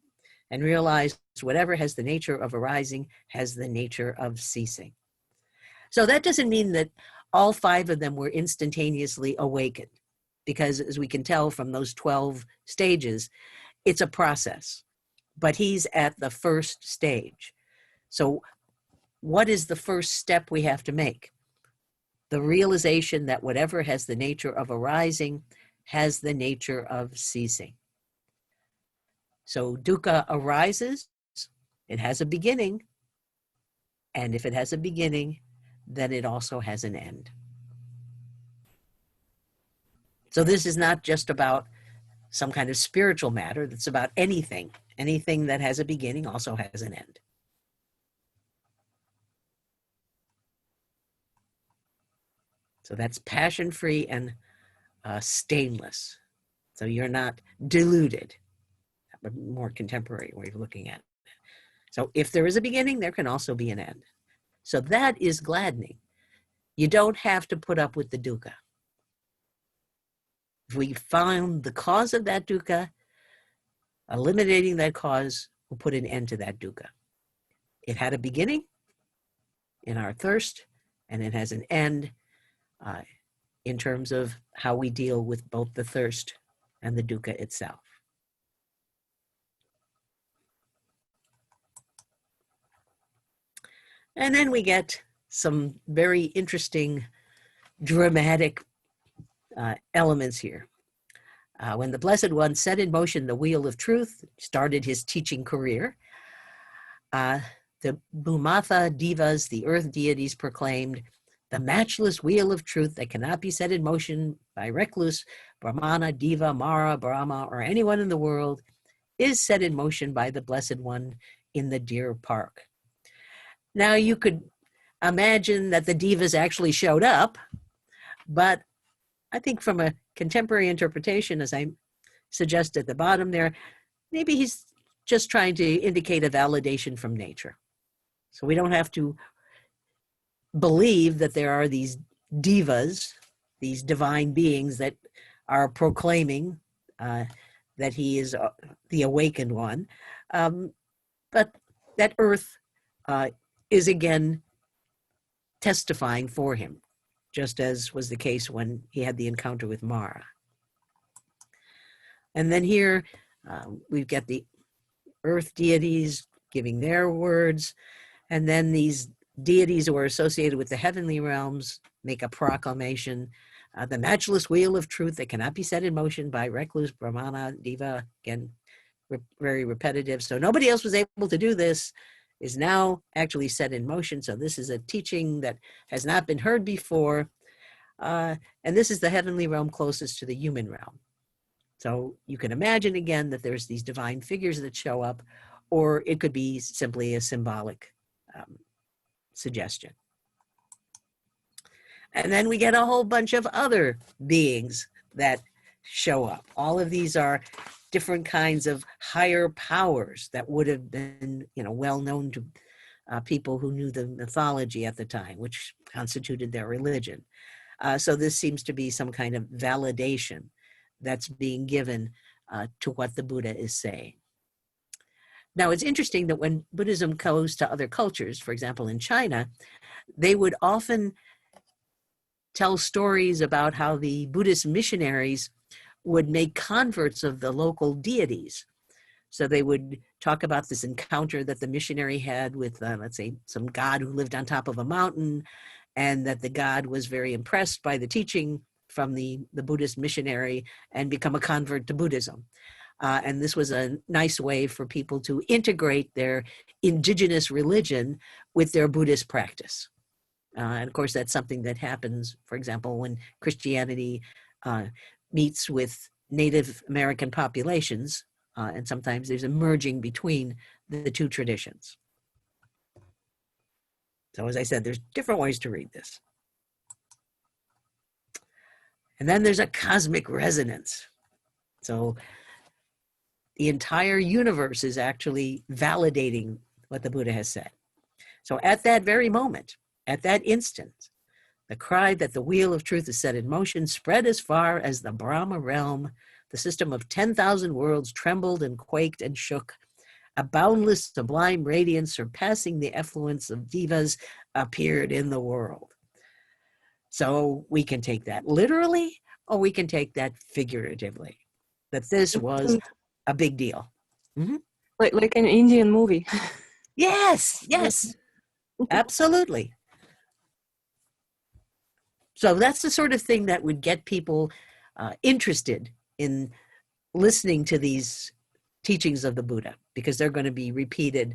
and realized whatever has the nature of arising has the nature of ceasing. So that doesn't mean that all 5 of them were instantaneously awakened, because as we can tell from those 12 stages, it's a process. But he's at the first stage. So what is the first step we have to make? The realization that whatever has the nature of arising has the nature of ceasing. So dukkha arises, it has a beginning, And if it has a beginning, then it also has an end. So this is not just about some kind of spiritual matter. It's about anything. Anything that has a beginning also has an end. So that's passion-free and stainless. So you're not deluded. A more contemporary way of looking at it. So if there is a beginning, there can also be an end. So that is gladdening. You don't have to put up with the dukkha. If we found the cause of that dukkha, eliminating that cause will put an end to that dukkha. It had a beginning in our thirst, and it has an end in terms of how we deal with both the thirst and the dukkha itself. And then we get some very interesting, dramatic elements here. When the Blessed One set in motion the wheel of truth, started his teaching career, the Bhumatha Devas, the earth deities, proclaimed, "The matchless wheel of truth that cannot be set in motion by recluse, Brahmana, Deva, Mara, Brahma, or anyone in the world, is set in motion by the Blessed One in the Deer Park." Now you could imagine that the Devas actually showed up, but I think from a contemporary interpretation, as I suggest at the bottom there, maybe he's just trying to indicate a validation from nature. So we don't have to believe that there are these devas, these divine beings that are proclaiming that he is the awakened one, but that earth is again testifying for him, just as was the case when he had the encounter with Mara. And then here we've got the earth deities giving their words, and then these deities who are associated with the heavenly realms make a proclamation. The matchless wheel of truth that cannot be set in motion by recluse, Brahmana, Deva, again, very repetitive. So nobody else was able to do this, is now actually set in motion. So this is a teaching that has not been heard before. And this is the heavenly realm closest to the human realm. So you can imagine again that there's these divine figures that show up, or it could be simply a symbolic suggestion. And then we get a whole bunch of other beings that show up. All of these are different kinds of higher powers that would have been, well known to people who knew the mythology at the time, which constituted their religion. So this seems to be some kind of validation that's being given to what the Buddha is saying. Now, it's interesting that when Buddhism goes to other cultures, for example, in China, they would often tell stories about how the Buddhist missionaries would make converts of the local deities. So they would talk about this encounter that the missionary had with, let's say, some god who lived on top of a mountain, and that the god was very impressed by the teaching from the Buddhist missionary and become a convert to Buddhism. And this was a nice way for people to integrate their indigenous religion with their Buddhist practice. And of course, that's something that happens, for example, when Christianity meets with Native American populations, and sometimes there's a merging between the two traditions. So as I said, there's different ways to read this. And then there's a cosmic resonance. So the entire universe is actually validating what the Buddha has said. So at that very moment, at that instant, the cry that the wheel of truth is set in motion spread as far as the Brahma realm. The system of 10,000 worlds trembled and quaked and shook. A boundless sublime radiance surpassing the effluence of devas appeared in the world. So we can take that literally, or we can take that figuratively, that this was a big deal. Mm-hmm. Like an Indian movie. Yes, absolutely. So that's the sort of thing that would get people interested in listening to these teachings of the Buddha, because they're going to be repeated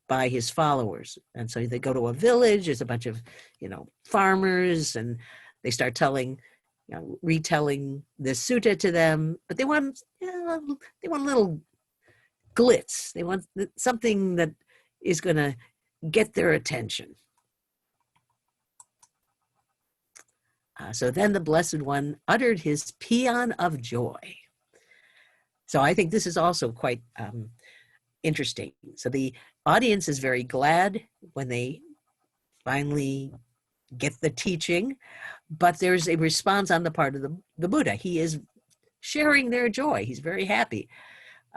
by his followers. And so they go to a village, there's a bunch of, farmers, and they start retelling this sutta to them, but they want a little glitz. They want something that is going to get their attention. So then the Blessed One uttered his paean of joy. So I think this is also quite interesting. So the audience is very glad when they finally get the teaching, but there's a response on the part of the Buddha. He is sharing their joy. He's very happy,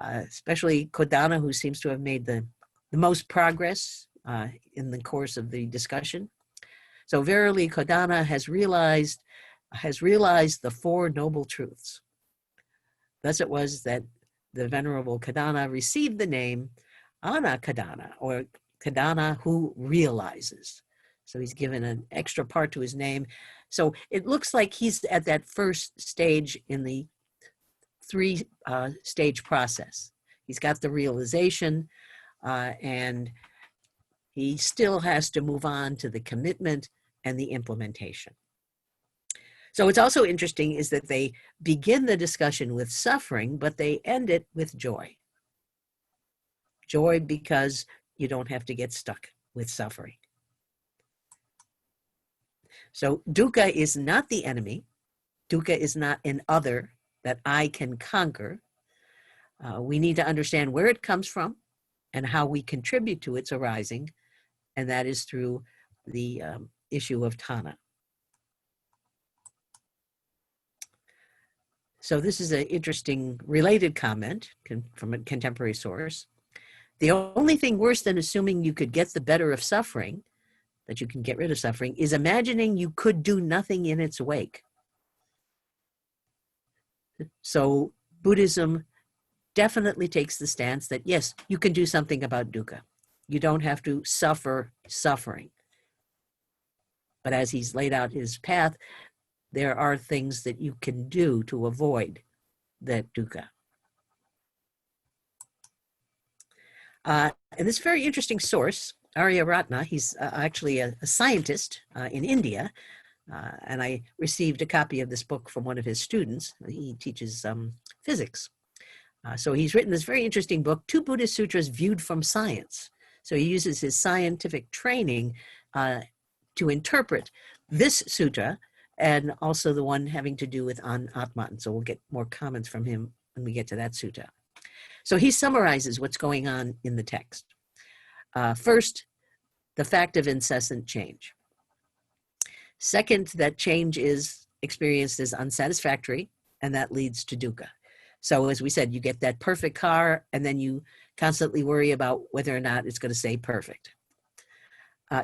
especially Kodana, who seems to have made the most progress in the course of the discussion. So verily, Kodana has realized the Four Noble Truths. Thus it was that the Venerable Kodana received the name Ana Kodana, or Kodana who realizes. So he's given an extra part to his name. So it looks like he's at that first stage in the three-stage process. He's got the realization, and he still has to move on to the commitment and the implementation. So what's also interesting is that they begin the discussion with suffering, but they end it with joy. Joy because you don't have to get stuck with suffering. So dukkha is not the enemy. Dukkha is not an other that I can conquer. We need to understand where it comes from and how we contribute to its arising, and that is through the issue of Tanha. So this is an interesting related comment from a contemporary source. The only thing worse than assuming you could get the better of suffering, that you can get rid of suffering, is imagining you could do nothing in its wake. So Buddhism definitely takes the stance that, yes, you can do something about dukkha. You don't have to suffer suffering. But as he's laid out his path, there are things that you can do to avoid that dukkha. And this very interesting source, Aryaratna, he's actually a scientist in India, and I received a copy of this book from one of his students. He teaches physics. So he's written this very interesting book, Two Buddhist Sutras Viewed from Science. So he uses his scientific training to interpret this sutra, and also the one having to do with Atman. So we'll get more comments from him when we get to that sutta. So he summarizes what's going on in the text. First, the fact of incessant change. Second, that change is experienced as unsatisfactory, and that leads to dukkha. So as we said, you get that perfect car, and then you constantly worry about whether or not it's going to stay perfect.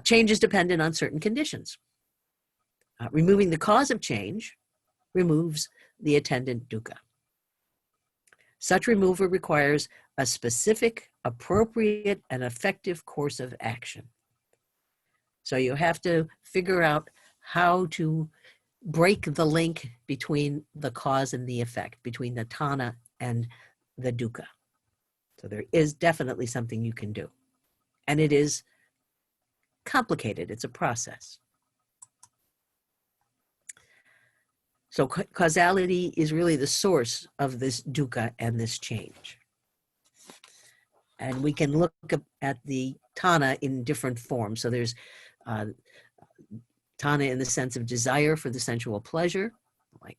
Change is dependent on certain conditions. Removing the cause of change removes the attendant dukkha. Such removal requires a specific, appropriate, and effective course of action. So you have to figure out how to break the link between the cause and the effect, between the tanha and the dukkha. So there is definitely something you can do. And it is complicated. It's a process. So causality is really the source of this dukkha and this change. And we can look at the tanha in different forms. So there's tanha in the sense of desire for the sensual pleasure, like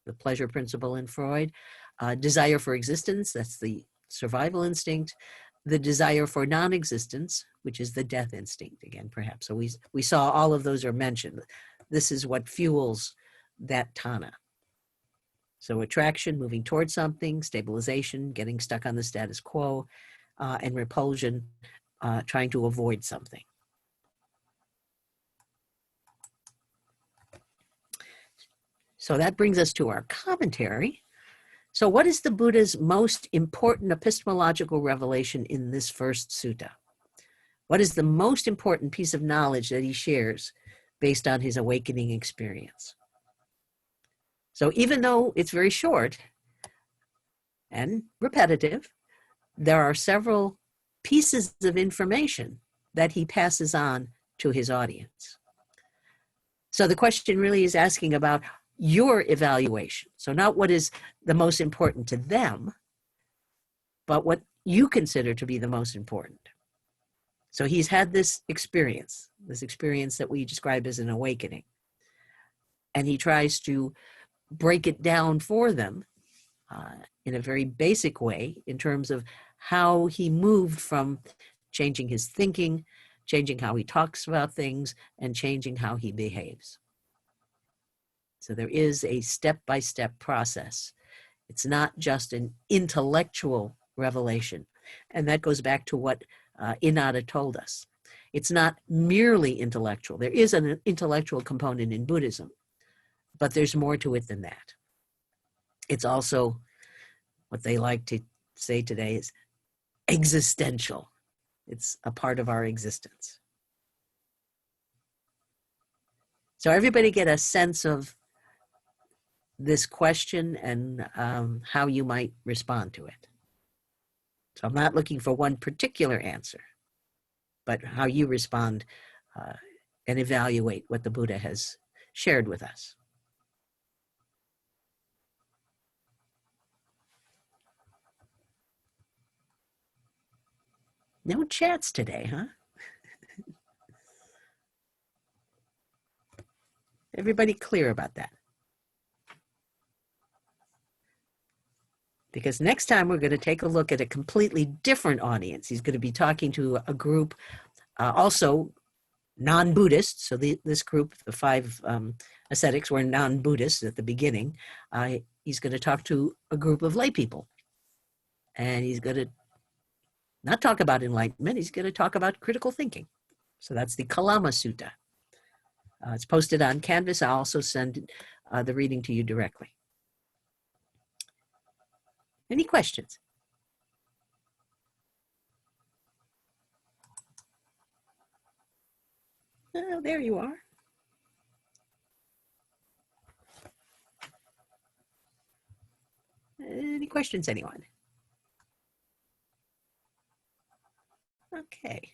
the pleasure principle in Freud. Desire for existence, that's the survival instinct. The desire for non-existence, which is the death instinct, again, perhaps. So we saw all of those are mentioned. This is what fuels that tanha. So attraction, moving towards something, stabilization, getting stuck on the status quo, and repulsion, trying to avoid something. So that brings us to our commentary. So what is the Buddha's most important epistemological revelation in this first sutta? What is the most important piece of knowledge that he shares based on his awakening experience? So even though it's very short and repetitive, there are several pieces of information that he passes on to his audience. So the question really is asking about your evaluation. So not what is the most important to them, but what you consider to be the most important. So he's had this experience that we describe as an awakening. And he tries to break it down for them in a very basic way in terms of how he moved from changing his thinking, changing how he talks about things, and changing how he behaves. So there is a step-by-step process. It's not just an intellectual revelation. And that goes back to what Inada told us. It's not merely intellectual. There is an intellectual component in Buddhism, but there's more to it than that. It's also what they like to say today is existential. It's a part of our existence. So everybody get a sense of this question and how you might respond to it. So I'm not looking for one particular answer, but how you respond and evaluate what the Buddha has shared with us. No chats today, huh? Everybody clear about that? Because next time we're going to take a look at a completely different audience. He's going to be talking to a group also non-Buddhist. So this group, the 5 ascetics, were non-Buddhists at the beginning. He's going to talk to a group of lay people. And he's going to not talk about enlightenment. He's going to talk about critical thinking. So that's the Kalama Sutta. It's posted on Canvas. I'll also send the reading to you directly. Any questions? Oh, there you are. Any questions, anyone? Okay.